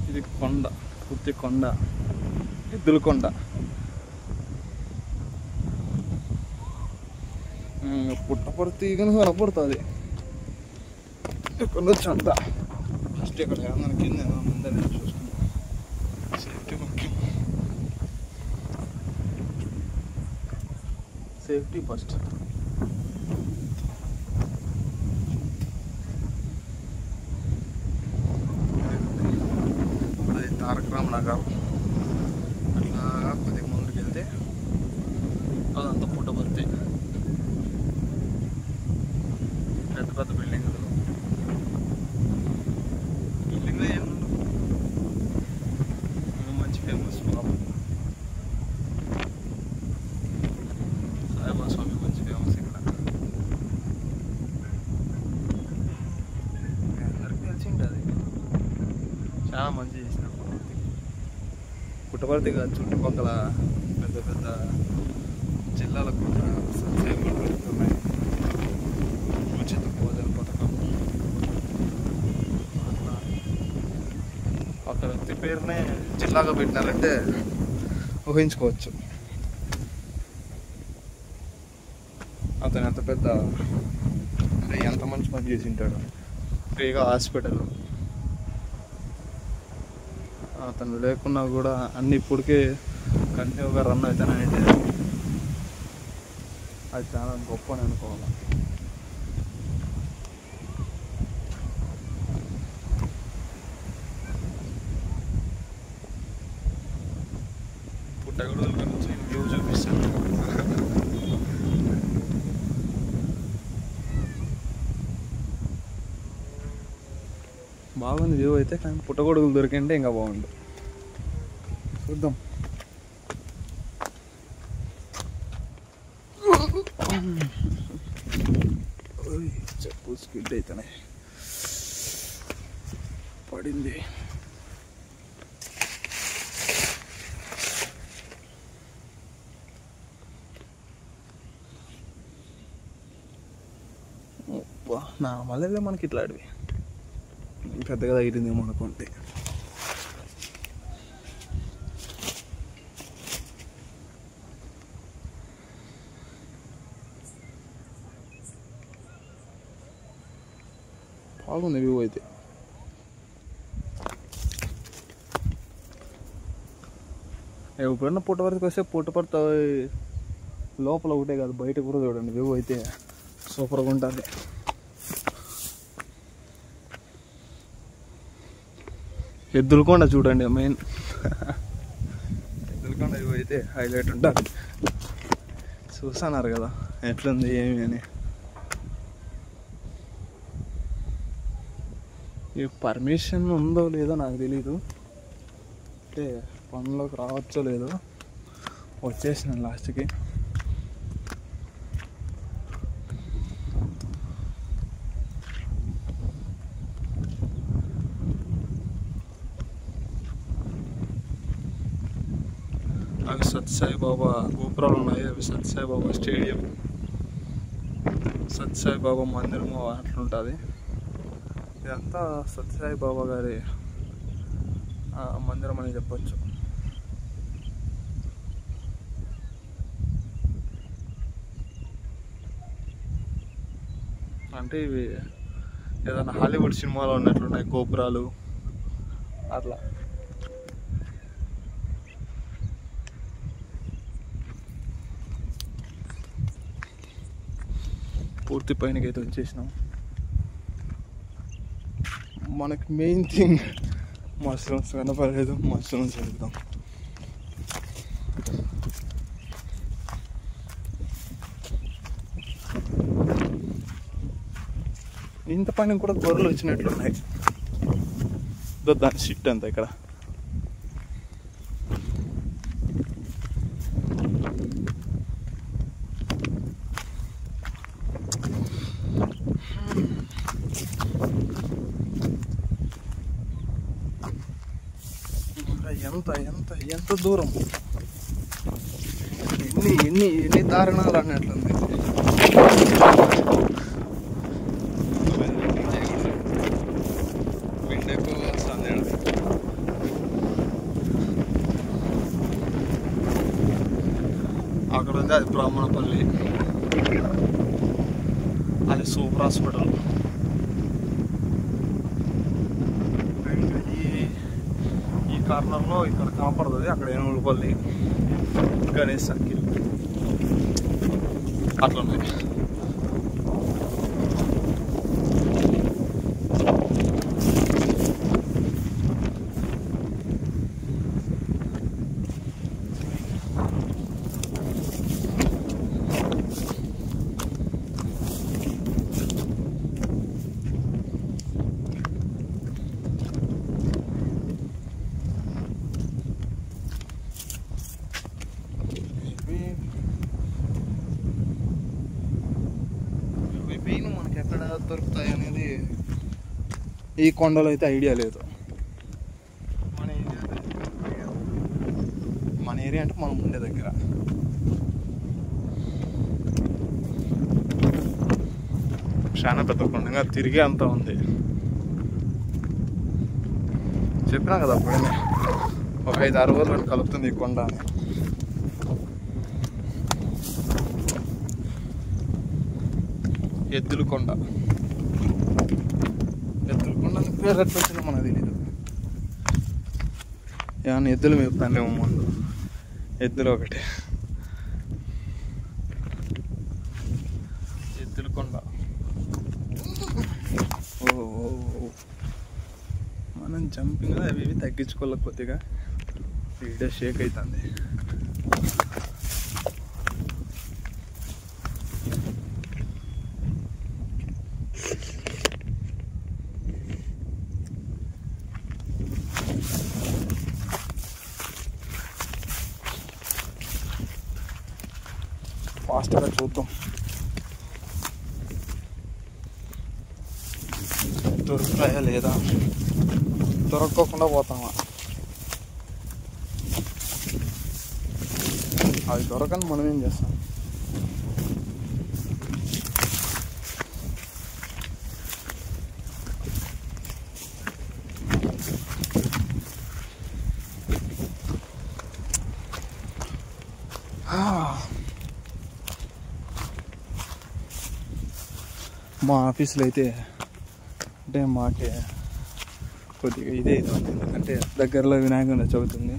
ఇది కొండ, పూర్తి కొండ, ఎద్దుల కొండ. పుట్టపర్తి కానీ కనపడుతుంది ఎక్కడ నుంచి అంతా. ఫస్ట్ ఇక్కడ ఏమన్నా కింద ఉందని చూసుకున్నాం. సేఫ్టీ ముఖ్యం, సేఫ్టీ ఫస్ట్. అది తారక రామనగర్. అట్లా కొద్దిగా ముందుకు వెళ్తే అదంతా పుట్టపర్తి. పెద్ద పెద్ద బిల్డింగ్లు ఏముండవు, మంచి ఫేమస్ సాయిబాబా స్వామి మంచి ఫేమస్ ఇక్కడ. అందరికీ తెలిసింది అది, చాలా మంచి చేసిన పుట్టపర్తి కాదు, చుట్టుపక్కల పెద్ద పెద్ద జిల్లాలకు కూడా సంక్షేమాలు పెడుతున్నాయి. ఉచిత భోజన పథకం. అట్లా ఒక వ్యక్తి పేరునే జిల్లాగా పెట్టినారంటే ఊహించుకోవచ్చు అతను ఎంత పెద్ద, ఎంత మంచి పని చేసి ఉంటాడు. ఫ్రీగా హాస్పిటల్ అతను లేకున్నా కూడా అన్ని ఇప్పటికే కంటిన్యూగా రన్ అవుతానంటే అది చాలా గొప్ప అని అనుకోవాలి. పుట్టగొడుగుల గురించి వ్యూ చూపిస్తాను. బాగుంది వ్యూ అయితే, కానీ పుట్టగొడుగులు దొరికింటే ఇంకా బాగుండు. చూద్దాం. చెప్పు స్కిడ్ అయితేనే పడింది. నా మళ్ళీ మనకి ఇట్లా అడివి పెద్దగా తగిలిందేమో అనుకుంటే. బాగుంది వ్యూ అయితే. ఎప్పుడన్నా పుట్టపర్తికి వస్తే పుట్టపర్తి లోపల ఒకటే కాదు, బయట కూడా చూడండి వ్యూ అయితే సూపర్గా ఉంటుంది. ఎద్దులకొండ చూడండి, మెయిన్ ఎద్దులకొండ వ్యూ అయితే హైలైట్ ఉంటుంది. చూస్తున్నారు కదా ఎట్లుంది ఏమి అని. ఈ పర్మిషన్ ఉందో లేదో నాకు తెలీదు, అంటే పనులోకి రావచ్చో లేదో. వచ్చేసినాను లాస్ట్కి. అవి సత్యసాయిబాబా గోపురాలు ఉన్నాయి, అవి సత్యసాయిబాబా స్టేడియం, సత్యసాయిబాబా మందిరము అట్లుంటుంది. ఇదంతా సత్యసాయిబాబా గారి మందిరం అని చెప్పచ్చు. అంటే ఇవి ఏదైనా హాలీవుడ్ సినిమాలో ఉన్నట్లున్నాయి గోపురాలు అట్లా. పూర్తి పైనకైతే వచ్చేసినాం. మనకి మెయిన్ థింగ్ మష్రూమ్స్ కనపడలేదు, మష్రూమ్స్ వెళ్తాం. ఇంత పైన కూడా గొర్రెలు వచ్చినట్లున్నాయి. దాని షిట్ అంతా ఇక్కడ. ఎంత ఎంత ఎంత దూరం, ఎన్ని ఎన్ని ఎన్ని దారుణాలు అన్నట్లుంది. విండ్ ఎక్కువ వస్తుంది. అక్కడ ఉంది అది బ్రాహ్మణపల్లి. Super hospital. ఈ కార్నర్లో ఇక్కడ కనపడుతుంది, అక్కడ ఏనుగులపల్లి గణేష్ సర్కిల్ అట్లున్నాయి. మనకి ఎక్కడ దొరుకుతాయి అనేది ఈ కొండలో అయితే ఐడియా లేదు. మన ఏరియా అంటే మనం ఉండే దగ్గర చాలా పెద్ద కొండగా తిరిగే అంతా ఉంది. చెప్పినా కదా అప్పుడే ఒక 5-6 రోజులు కలుపుతుంది ఈ కొండ అని. ఎద్దుల కొండ అని పేరు ఎట్లొచ్చిందో మనకు తెలీదు. ఏమన్నా ఎద్దులు మేపుతానేమో ముందు, ఎద్దులు ఒకటి ఎద్దుల కొండ. ఓ మనం జంపింగ్ అవి ఇవి తగ్గించుకోవాలి కొద్దిగా, వీడియో షేక్ అవుతుంది. ఫాస్ట్గా చూద్దాం, దొరుకుతాయా లేదా, దొరక్కోకుండా పోతామా. అవి దొరకని మనం ఏం చేస్తాం. మా ఆఫీస్లో అయితే అంటే మాకే కొద్దిగా ఇదే అవుతుంది, ఎందుకంటే దగ్గరలో వినాయక చవితి ఉంది.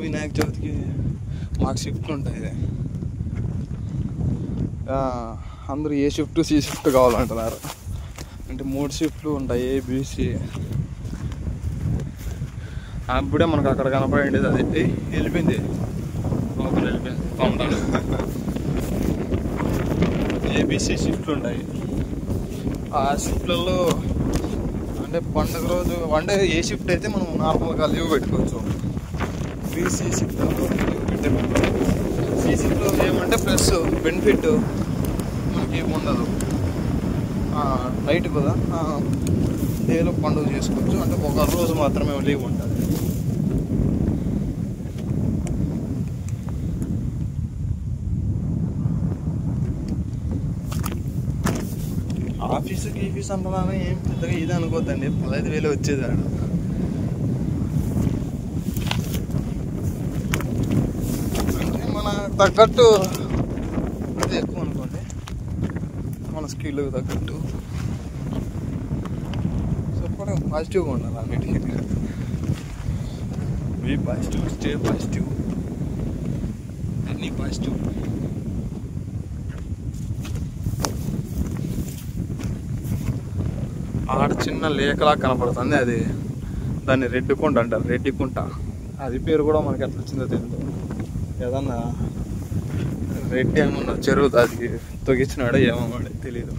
వినాయక చవితికి మాకు షిఫ్ట్లు ఉంటాయి. అందరూ ఏ షిఫ్ట్ సి షిఫ్ట్ కావాలంటున్నారు. అంటే 3 షిఫ్ట్లు ఉంటాయి, ఏబిసి. అప్పుడే మనకు అక్కడ కనపడేది అది వెళ్ళిపోయింది, లోపల వెళ్ళిపోయింది. ఏబిసి షిఫ్ట్లు ఉంటాయి. ఆ షిఫ్ట్లలో అంటే పండుగ రోజు అంటే ఏ షిఫ్ట్ అయితే మనం నార్మల్గా లీవ్ పెట్టుకోవచ్చు. బీసీ షిఫ్ట్లో లీవ్ పెట్టే సి షిఫ్ట్లో ఏమంటే ప్లస్ బెనిఫిట్ మనకి ఏముండదు. నైట్ కదా డేలో పండుగ చేసుకోవచ్చు, అంటే ఒక రోజు మాత్రమే లీవ్ ఉంటుంది. ఆఫీసుకి అంటున్నాను, ఏం పెద్దగా ఇది అనుకోద్దండి, 15,000 వచ్చేదాడు. అంటే మన తగ్గట్టు అది ఎక్కువ అనుకోండి, మన స్కిల్ తగ్గట్టు. చెప్పడం పాజిటివ్గా ఉండాలి అన్నిటికీ. బీ పాజిటివ్, స్టే పాజిటివ్, అన్నీ పాజిటివ్. ఆడ చిన్న లేకలా కనపడుతుంది, అది దాన్ని రెడ్డికుంట అంటారు, రెడ్డికుంట. అది పేరు కూడా మనకి ఎట్లా వచ్చిందో తెలియదు. ఏదన్నా రెడ్డి ఏమన్నా చెరువు అది తొగిచ్చినాడో ఏమో తెలీదు.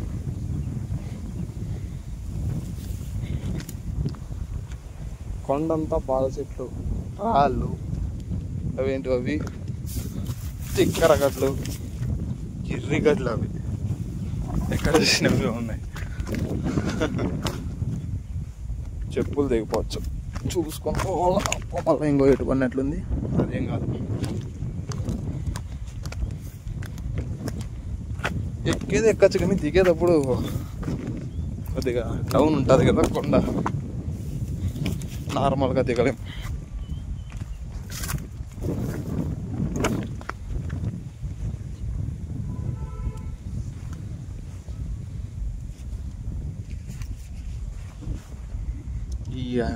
కొండంతా పాల చెట్లు, రాళ్ళు, అవేంటి అవి చిక్కరగడ్లు, ఎర్రిగడ్లు, అవి ఎక్కడ చూసినవి ఉన్నాయి. చెప్పులు దిగిపోవచ్చు, చూసుకొని మళ్ళీ ఇంకో ఎటు పడినట్లుంది. అదేం కాదు, ఎక్కేది ఎక్కచ్చు, కానీ దిగేటప్పుడు కొద్దిగా డౌన్ ఉంటుంది కదా కొండ, నార్మల్గా దిగలేం.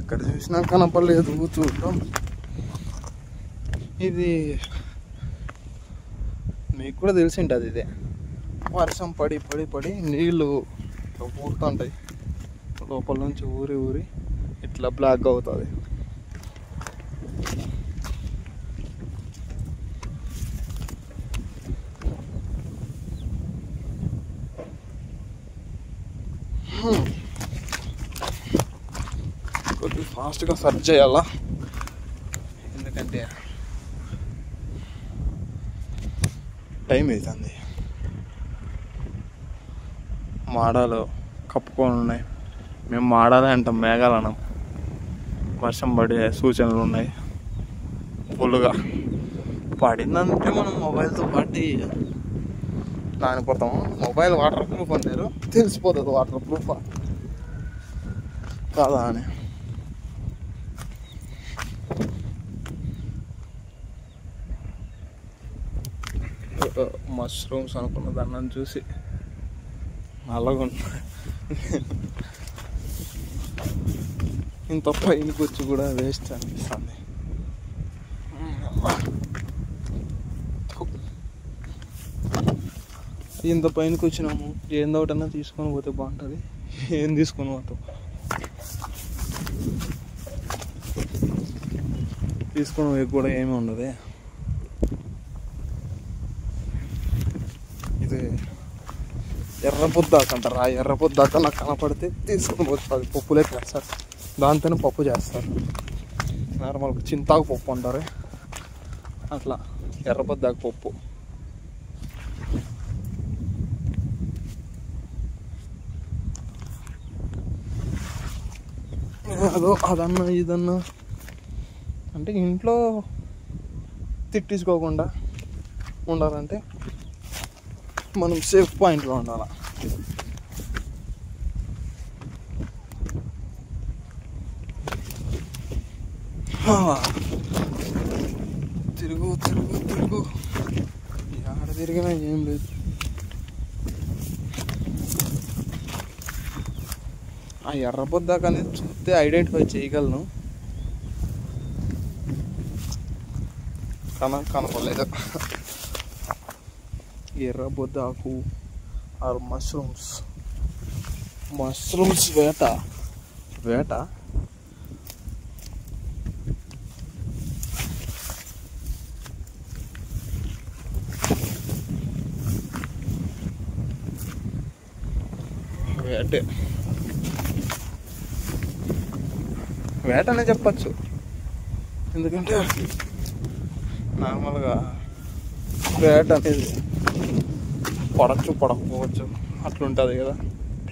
ఎక్కడ చూసినా కనపడలేదు చూద్దాం. ఇది మీకు కూడా తెలిసి ఉంటుంది. ఇదే వర్షం పడి పడి పడి నీళ్ళు ఇట్లా ఊరుతుంటాయి, లోపల నుంచి ఊరి ఊరి ఇట్లా బ్లాక్ అవుతుంది. కొద్దిగా ఫాస్ట్గా సర్చ్ చేయాలా, ఎందుకంటే టైం అవుతుంది. మాడాలు కప్పుకొని ఉన్నాయి. మేము మాడాలి అంటాం, మేఘాలు అనం. వర్షం పడే సూచనలు ఉన్నాయి ఫుల్గా. పడిందంటే మనం మొబైల్తో పాటు నానిపోతాము. మొబైల్ వాటర్ ప్రూఫ్ అంటారు, తెలిసిపోతుంది వాటర్ ప్రూఫ్ కాదా అని. మష్రూమ్స్ అనుకున్న దాన్ని చూసి అలాగా ఇంత పైనకి వచ్చి కూడా వేస్ట్ అనిపిస్తుంది. ఇంత పైనకి వచ్చినాము, ఏందోటన్నా తీసుకొని పోతే బాగుంటుంది. ఏం తీసుకొని పోతాం, తీసుకొని పోయి కూడా ఏమీ ఉండదు. ఇది ఎర్రపొద్దాక అంటారు. ఆ ఎర్రపొద్దాక నాకు కనపడితే తీసుకొని పోతుంది. పప్పులే చేస్తారు, దాంతోనే పప్పు చేస్తారు. నార్మల్గా చింతాకు పప్పు అంటారు, అట్లా ఎర్రపొద్దాక పప్పు. అదో అదన్నా ఇదన్నా అంటే ఇంట్లో తిట్టించుకోకుండా ఉండాలంటే మనం సేఫ్ పాయింట్లో ఉండాలి. తిరుగు తిరుగు తిరుగు, ఎక్కడ తిరిగినా ఏం లేదు. ఆ ఎర్రబొద్దాక అనేది చూస్తే ఐడెంటిఫై చేయగలను, కనపడలేదు. ఎర్రబొద్దాకు ఆర్ మష్రూమ్స్ వేట వేట వేటే వేటనే చెప్పచ్చు. ఎందుకంటే నార్మల్గా వేట అనేది పడచ్చు పడకపోవచ్చు అట్లుంటుంది కదా,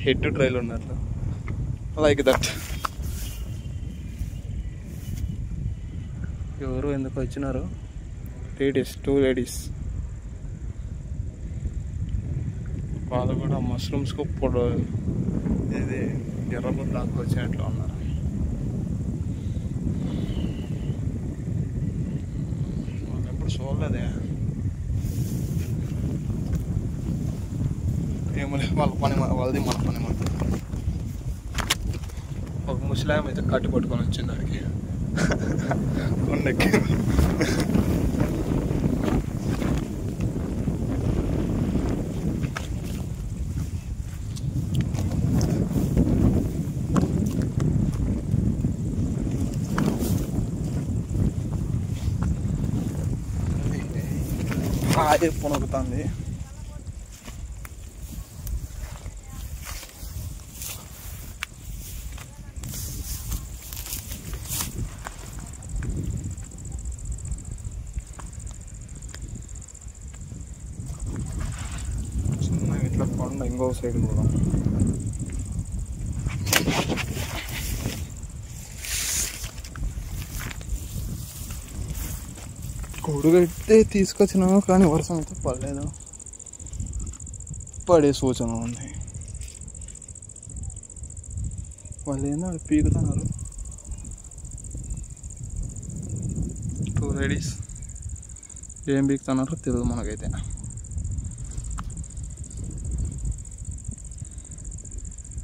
హెడ్ టు ట్రైల్ ఉన్నట్లు. Like that. ఎవరు ఎందుకు వచ్చినారు? Two ladies. వాళ్ళు కూడా మష్రూమ్స్కు ఇది ఎర్రబొద్ద దాకా వచ్చినట్లు ఉన్నారు. వాళ్ళు ఎప్పుడు చూడలేదే. ఏమో వాళ్ళ పని వాళ్ళది, మన పని మన. ఒక ముస్లాం అయితే కట్టు పట్టుకొని వచ్చింది దానికి కొండెక్కి. అదే పొనుకుతుంది. చిన్నగా ఇట్లా కొండ ఇంకో సైడ్ కూడా గొడుగైతే తీసుకొచ్చినాము, కానీ వర్షం అయితే పడలేదు. పడే సూచన ఉంది. వాళ్ళు ఏందో పీకుతున్నారు. 2 లేడీస్ ఏం పీకుతున్నారో తెలియదు మనకైతే.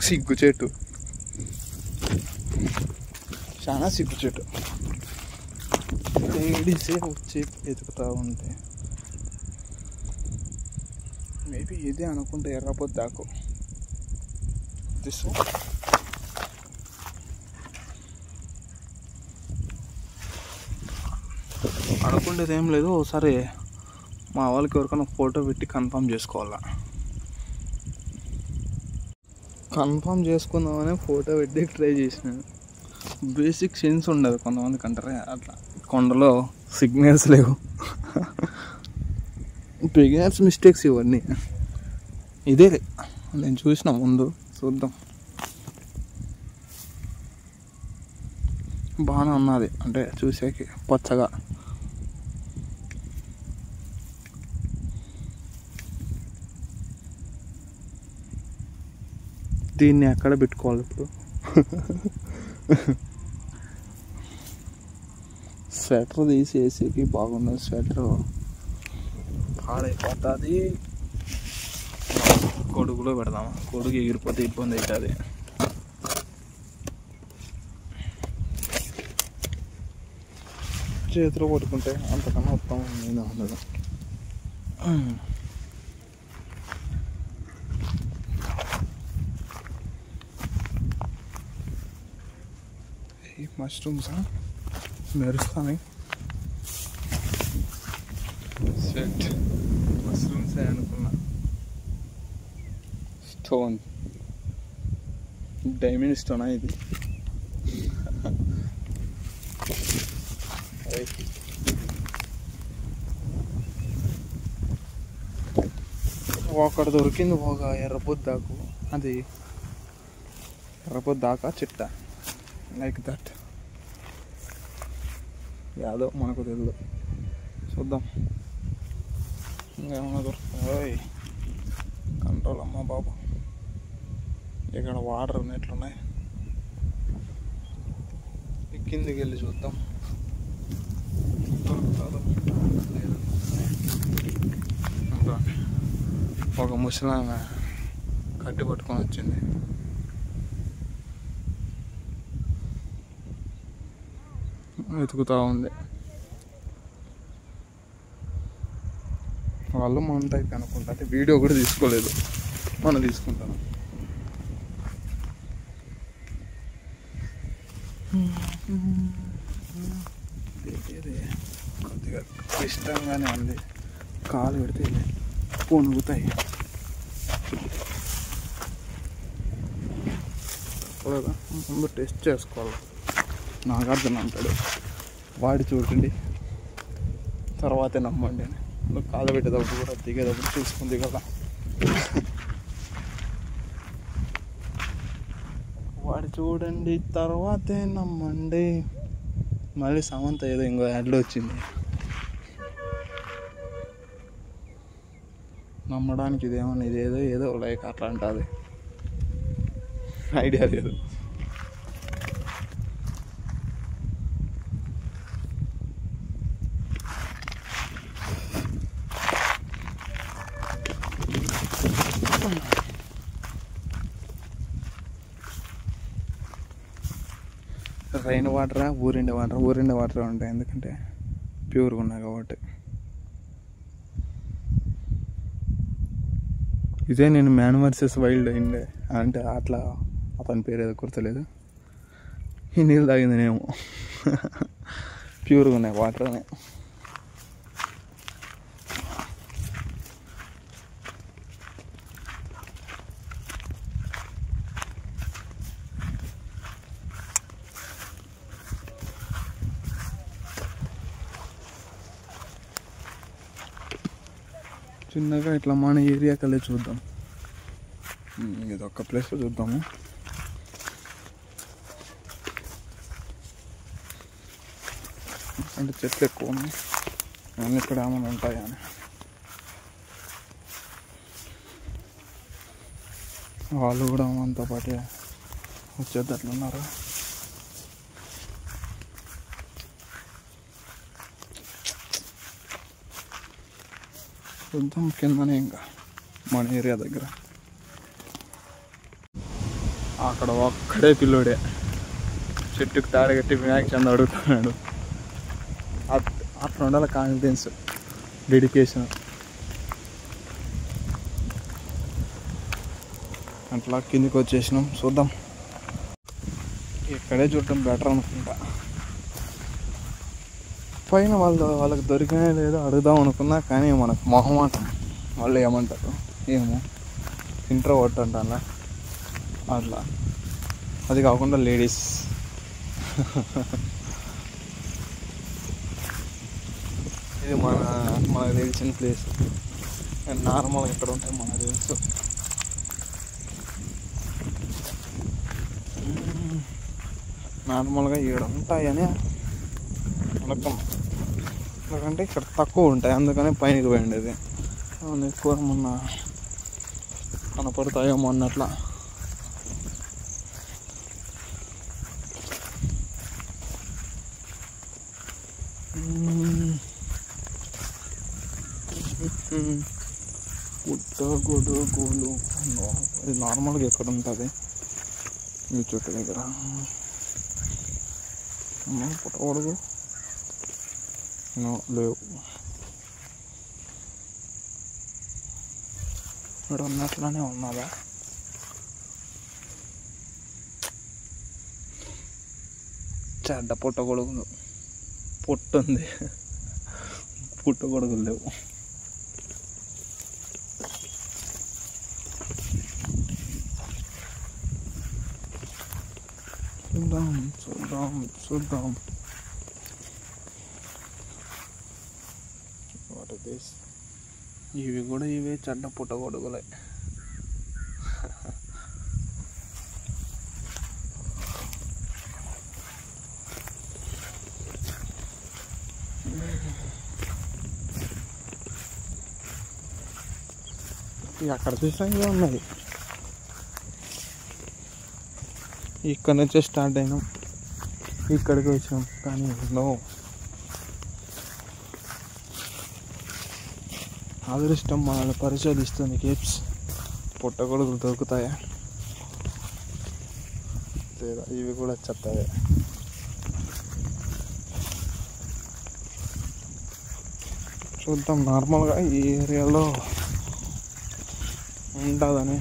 సిగ్గు చెట్టు
చాలా సిగ్గు చెట్టు లేడీసే వచ్చి ఎతుకుతూ ఉంటే మేబీ ఇదే అనుకుంటే ఎర్రపోద్ది దాకు అనుకుంటేది ఏం లేదు. ఒకసారి మా వాళ్ళకి ఎవరికైనా ఫోటో పెట్టి కన్ఫర్మ్ చేసుకోవాలా. కన్ఫర్మ్ చేసుకుందామని ఫోటో పెట్టి ట్రై చేసినాను. బేసిక్ సెన్స్ ఉండదు కొంతమందికి అంటారే అట్లా. కొండలో సిగ్నల్స్ లేవు, బిగినర్స్ మిస్టేక్స్ ఇవన్నీ. ఇదే నేను చూసిన ముందు. చూద్దాం. బాగానే ఉన్నది అంటే చూసేకి పచ్చగా. దీన్ని ఎక్కడ పెట్టుకోవాలి ఇప్పుడు? స్వెటర్ తీసి వేసేకి బాగున్నది. స్వెటర్ పాడైపోతుంది. కొడుకులో పెడదాము. కొడుకు ఎగిరిపోతే ఇబ్బంది అవుతుంది. చేతిలో పట్టుకుంటే అంతకన్నా ఉత్తమం నేను ఉండదు. ఈ మష్రూమ్స్ మెరుస్తాయి. స్వెట్ మష్రూమ్సే అనుకున్నా. స్టోన్, డైమండ్ స్టోనా ఇది? ఒకటి దొరికింది ఒక ఎర్రబొద్దాకు. అది ఎర్రబొద్దాకా చిట్ట లైక్ దట్. యాదో మనకు తెలియదు. చూద్దాం ఇంకేమన్నా దొరుకుతాయి. కంట్రోల్ అమ్మా బాబు. ఇక్కడ వాటర్ ఉన్నట్లున్నాయి. కిందికి వెళ్ళి చూద్దాం. ఒక ముసలామె కట్టి పట్టుకొని వచ్చింది. వెతుకుతూ ఉంది. వాళ్ళు మన టైప్ అనుకుంటా. అంటే వీడియో కూడా తీసుకోలేదు, మనం తీసుకుంటాను. కొద్దిగా ఇష్టంగానే ఉంది. కాలు పెడితే పొనుగుతాయి. ముందు టెస్ట్ చేసుకోవాలి. నాగార్జున అంటాడు, వాడి చూడండి తర్వాతే నమ్మండి అని. కాలు పెట్టేటప్పుడు కూడా దిగేటప్పుడు చూసుకుంది కదా. వాడు చూడండి తర్వాతే నమ్మండి. మళ్ళీ సమంత ఏదో ఇంకో యాడ్లో వచ్చింది. నమ్మడానికి ఇదేమన్నా ఇదేదో ఏదో లైక్ అట్లా అంటుంది. ఐడియా లేదు. రైన్ వాటరా ఊరిండే వాటర్ ఉంటాయి. ఎందుకంటే ప్యూర్గా ఉన్నాయి కాబట్టి. ఇదే నేను మ్యాన్ వర్సెస్ వైల్డ్ అయిండే అంటే అట్లా అతని పేరు ఏదో గుర్తులేదు. ఈ నీళ్ళు తాగింది నేమో. ప్యూర్గా ఉన్నాయి వాటర్ అనే. చిన్నగా ఇట్లా మన ఏరియాకల్లే చూద్దాం. ఇది ఒక్క ప్లేస్లో చూద్దాము. అంటే చెట్లు ఎక్కువ ఉన్నాయి, అన్నీ ఇక్కడ ఏమైనా ఉంటాయా అని. వాళ్ళు కూడా మనతో పాటే వచ్చేటట్లున్నారు. చూద్దాం కిందనే. ఇంకా మన ఏరియా దగ్గర అక్కడ ఒక్కడే పిల్లోడే. చెట్టుకు తాడగట్టి వినాయక చంద అడుగుతున్నాడు. అట్లా ఉండాలి కాన్ఫిడెన్స్, డెడికేషన్. అట్లా కిందికి వచ్చేసినాం. చూద్దాం, ఇక్కడే చూడటం బెటర్ అనుకుంటా. పైన వాళ్ళకి దొరికినా లేదో అడుగుదాం అనుకున్నా, కానీ మనకు మొహమాటం. వాళ్ళు ఏమంటారు ఏమో, ఇంట్రోవర్ట్ అంటారా అట్లా. అది కాకుండా లేడీస్. ఇది మనకు తెలిసిన ప్లేస్. నార్మల్గా ఇక్కడ ఉంటాయి మనకు తెలుసు. నార్మల్గా ఈడ ఉంటాయని అనుకున్నాం, ఎందుకంటే ఇక్కడ తక్కువ ఉంటాయి, అందుకనే పైనకి పోయిండేది. ఎక్కువ మొన్న కనపడతాయేమో అన్నట్లా. పుట్టగొడుగులు ఇది నార్మల్గా ఎక్కడ ఉంటుంది ఈ చుట్టు దగ్గర. పుట్టగొడుగు లేవు ఇక్కడ ఉన్నట్లనే ఉన్నదా? చెడ్డ పుట్టగొడుగులు. పొట్టుంది, పుట్టగొడుగులు లేవు. చూద్దాం. ఇవి కూడా ఇవే చెడ్డ పుట్టగొడుగులే. అక్కడ చూసినా ఇవే ఉన్నాయి. ఇక్కడ నుంచే స్టార్ట్ అయినాం, ఇక్కడికి వచ్చాం, కానీ నో. అదృష్టం మనల్ని పరిశోధిస్తుంది. కేప్స్ పుట్టగొడుగులు దొరుకుతాయా లేదా? ఇవి కూడా చెత్తవే. చూద్దాం. నార్మల్గా ఈ ఏరియాలో ఉంటుందని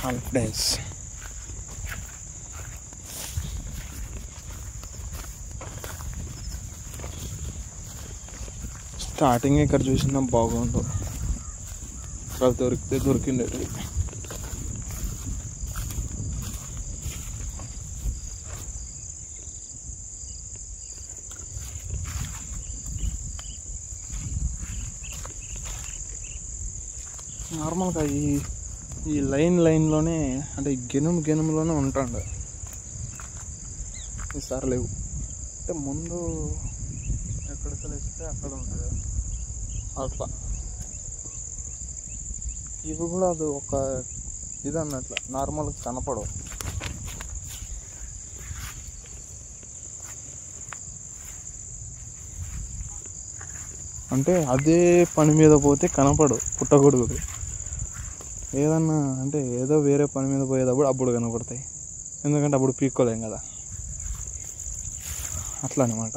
కాన్ఫిడెన్స్. స్టార్టింగ్ ఇక్కడ చూసినా బాగుండు, ఇక్కడ దొరికితే దొరికిండేది. నార్మల్గా ఈ లైన్లోనే, అంటే గెనుములోనే ఉంటాడు. ఈసారి లేవు. అంటే ముందు ఎక్కడికి వెళ్తే అక్కడ ఉంటుంది అట్లా. ఇవి కూడా అది ఒక ఇది అన్నట్లు నార్మల్గా కనపడవు. అంటే అదే పని మీద పోతే కనపడవు పుట్టగొడుగులు. ఏదన్నా అంటే ఏదో వేరే పని మీద పోయేటప్పుడు అప్పుడు కనపడతాయి, ఎందుకంటే అప్పుడు పీక్కోలేం కదా, అట్లా అనమాట.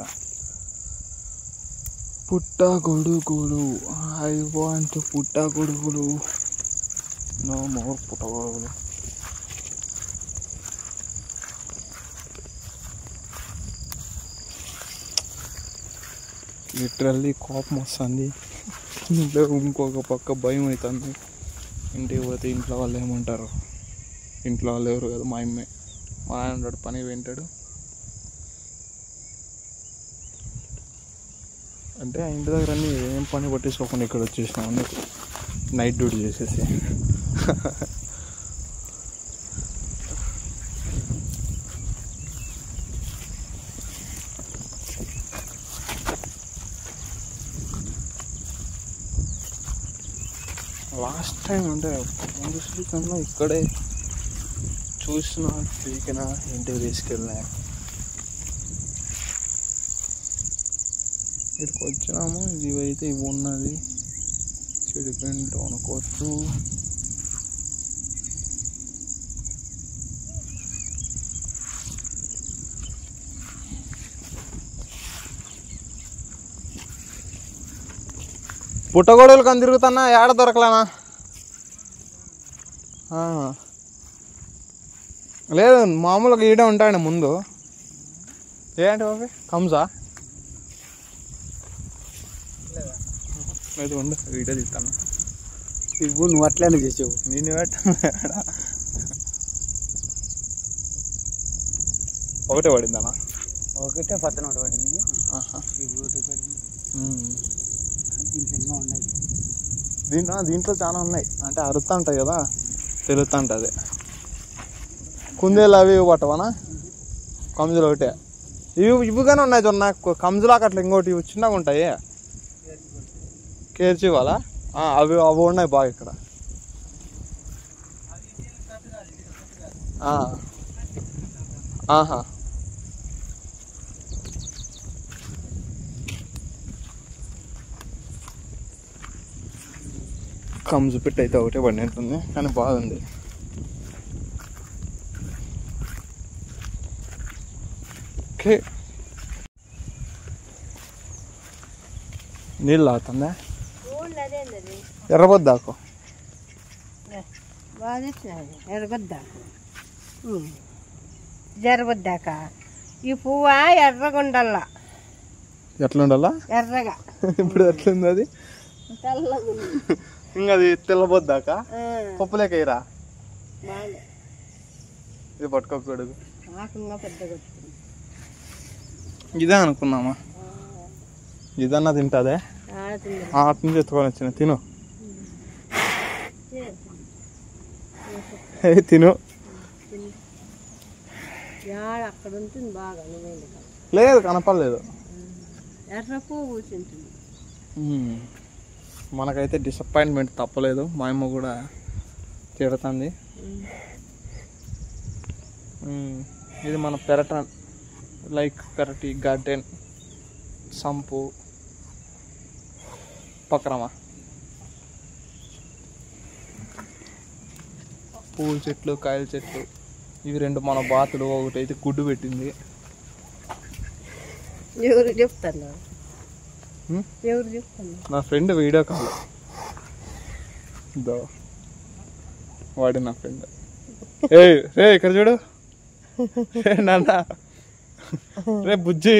పుట్టగొడుగులు, ఐ వాంట్ పుట్టగొడుగులు, నో మోర్ పుట్టగొడుగులు. లిటరల్లీ కోపం వస్తుంది. ఇంకొక పక్క భయం అవుతుంది. ఇంటికి పోతే ఇంట్లో వాళ్ళు ఏమంటారు? ఇంట్లో వాళ్ళు ఎవరు కదా, మా అమ్మే. మా ఆయన ఉంటాడు, పని వింటాడు. అంటే ఆ ఇంటి దగ్గర అన్నీ ఏం పని పట్టించుకోకుండా ఇక్కడ వచ్చేసినాం అందుకు, నైట్ డ్యూటీ చేసేసి. లాస్ట్ టైం అంటే ముందు కన్నా ఇక్కడే చూసిన పీకిన ఇంటికి తీసుకెళ్ళినా. ఇక్కడికి వచ్చినాము, ఇవైతే ఇవి ఉన్నది చెడిపోయింది అనుకోవచ్చు. పుట్టగొడుగులు కానీ తిరుగుతున్నా ఏడ దొరకలేనా? లేదు మామూలుగా ఈడే ఉంటాయండి ముందు. ఏంటి బాబు కంసా? లేదు ఉండు వీడియో తీస్తాను.
ఇవ్వు నువ్వు అట్లనే చేసావు.
నేను ఒకటే పడిందన్నా?
ఒకటే పక్కన ఒకటి పడింది. ఇవి ఒకటి పడింది. దీంట్లో ఇంకా ఉన్నాయి.
దీంట్లో చాలా ఉన్నాయి. అంటే అరుతా ఉంటాయి కదా, తెలుస్తా ఉంటుంది. కుందేలు అవి పట్టవనా? కంజులు ఒకటే ఇవిగానే ఉన్నాయి చూడ. నాకు కంజులాక అట్లా ఇంకోటి ఇవి చిన్నగా ఉంటాయి. కేర్చివాలా? అవి అవి ఉన్నాయి బాగా ఇక్కడ. ఆహా కంజు పెట్టి అయితే ఒకటే పడినట్టుంది కానీ బాగుంది. ఓకే నీళ్ళు తాగుతుందా? ఎర్రబొద్దాకు
జరబొద్దాక ఈ పువ్వు ఎర్రగుండల్లా.
ఎట్లా ఉండాలా?
ఎర్రగా.
ఇప్పుడు ఎట్లుంది అది? ఇంకా అది తెల్లబొద్దాక పప్పులేక ఇరా. ఇది పట్టుకోకూడదు. ఇదే అనుకున్నామా? ఇదన్నా తింటాదే? అటు నుంచి ఎత్తుకొని వచ్చిన. తిను తిను.
అక్కడ ఉంటుంది బాగా.
లేదు కనపడలేదు.
ఎర్ర పువ్వు కూర్చుంటుంది.
మనకైతే డిసప్పాయింట్మెంట్ తప్పలేదు. మా అమ్మ కూడా తిడుతుంది. ఇది మన పెరట పెరటి గార్డెన్ సంపు పక్కరమా పూల చెట్లు, కాయల చెట్లు. ఇవి రెండు మన బాతులు. ఒకటి అయితే గుడ్డు పెట్టింది.
ఎవరు చెప్తాను? ఎవరు చెప్తాను?
నా ఫ్రెండ్ వీడియో కాల్. వాడి నా ఫ్రెండ్. రే ఇక్కడ చూడు నాన్న. రే బుజ్జి.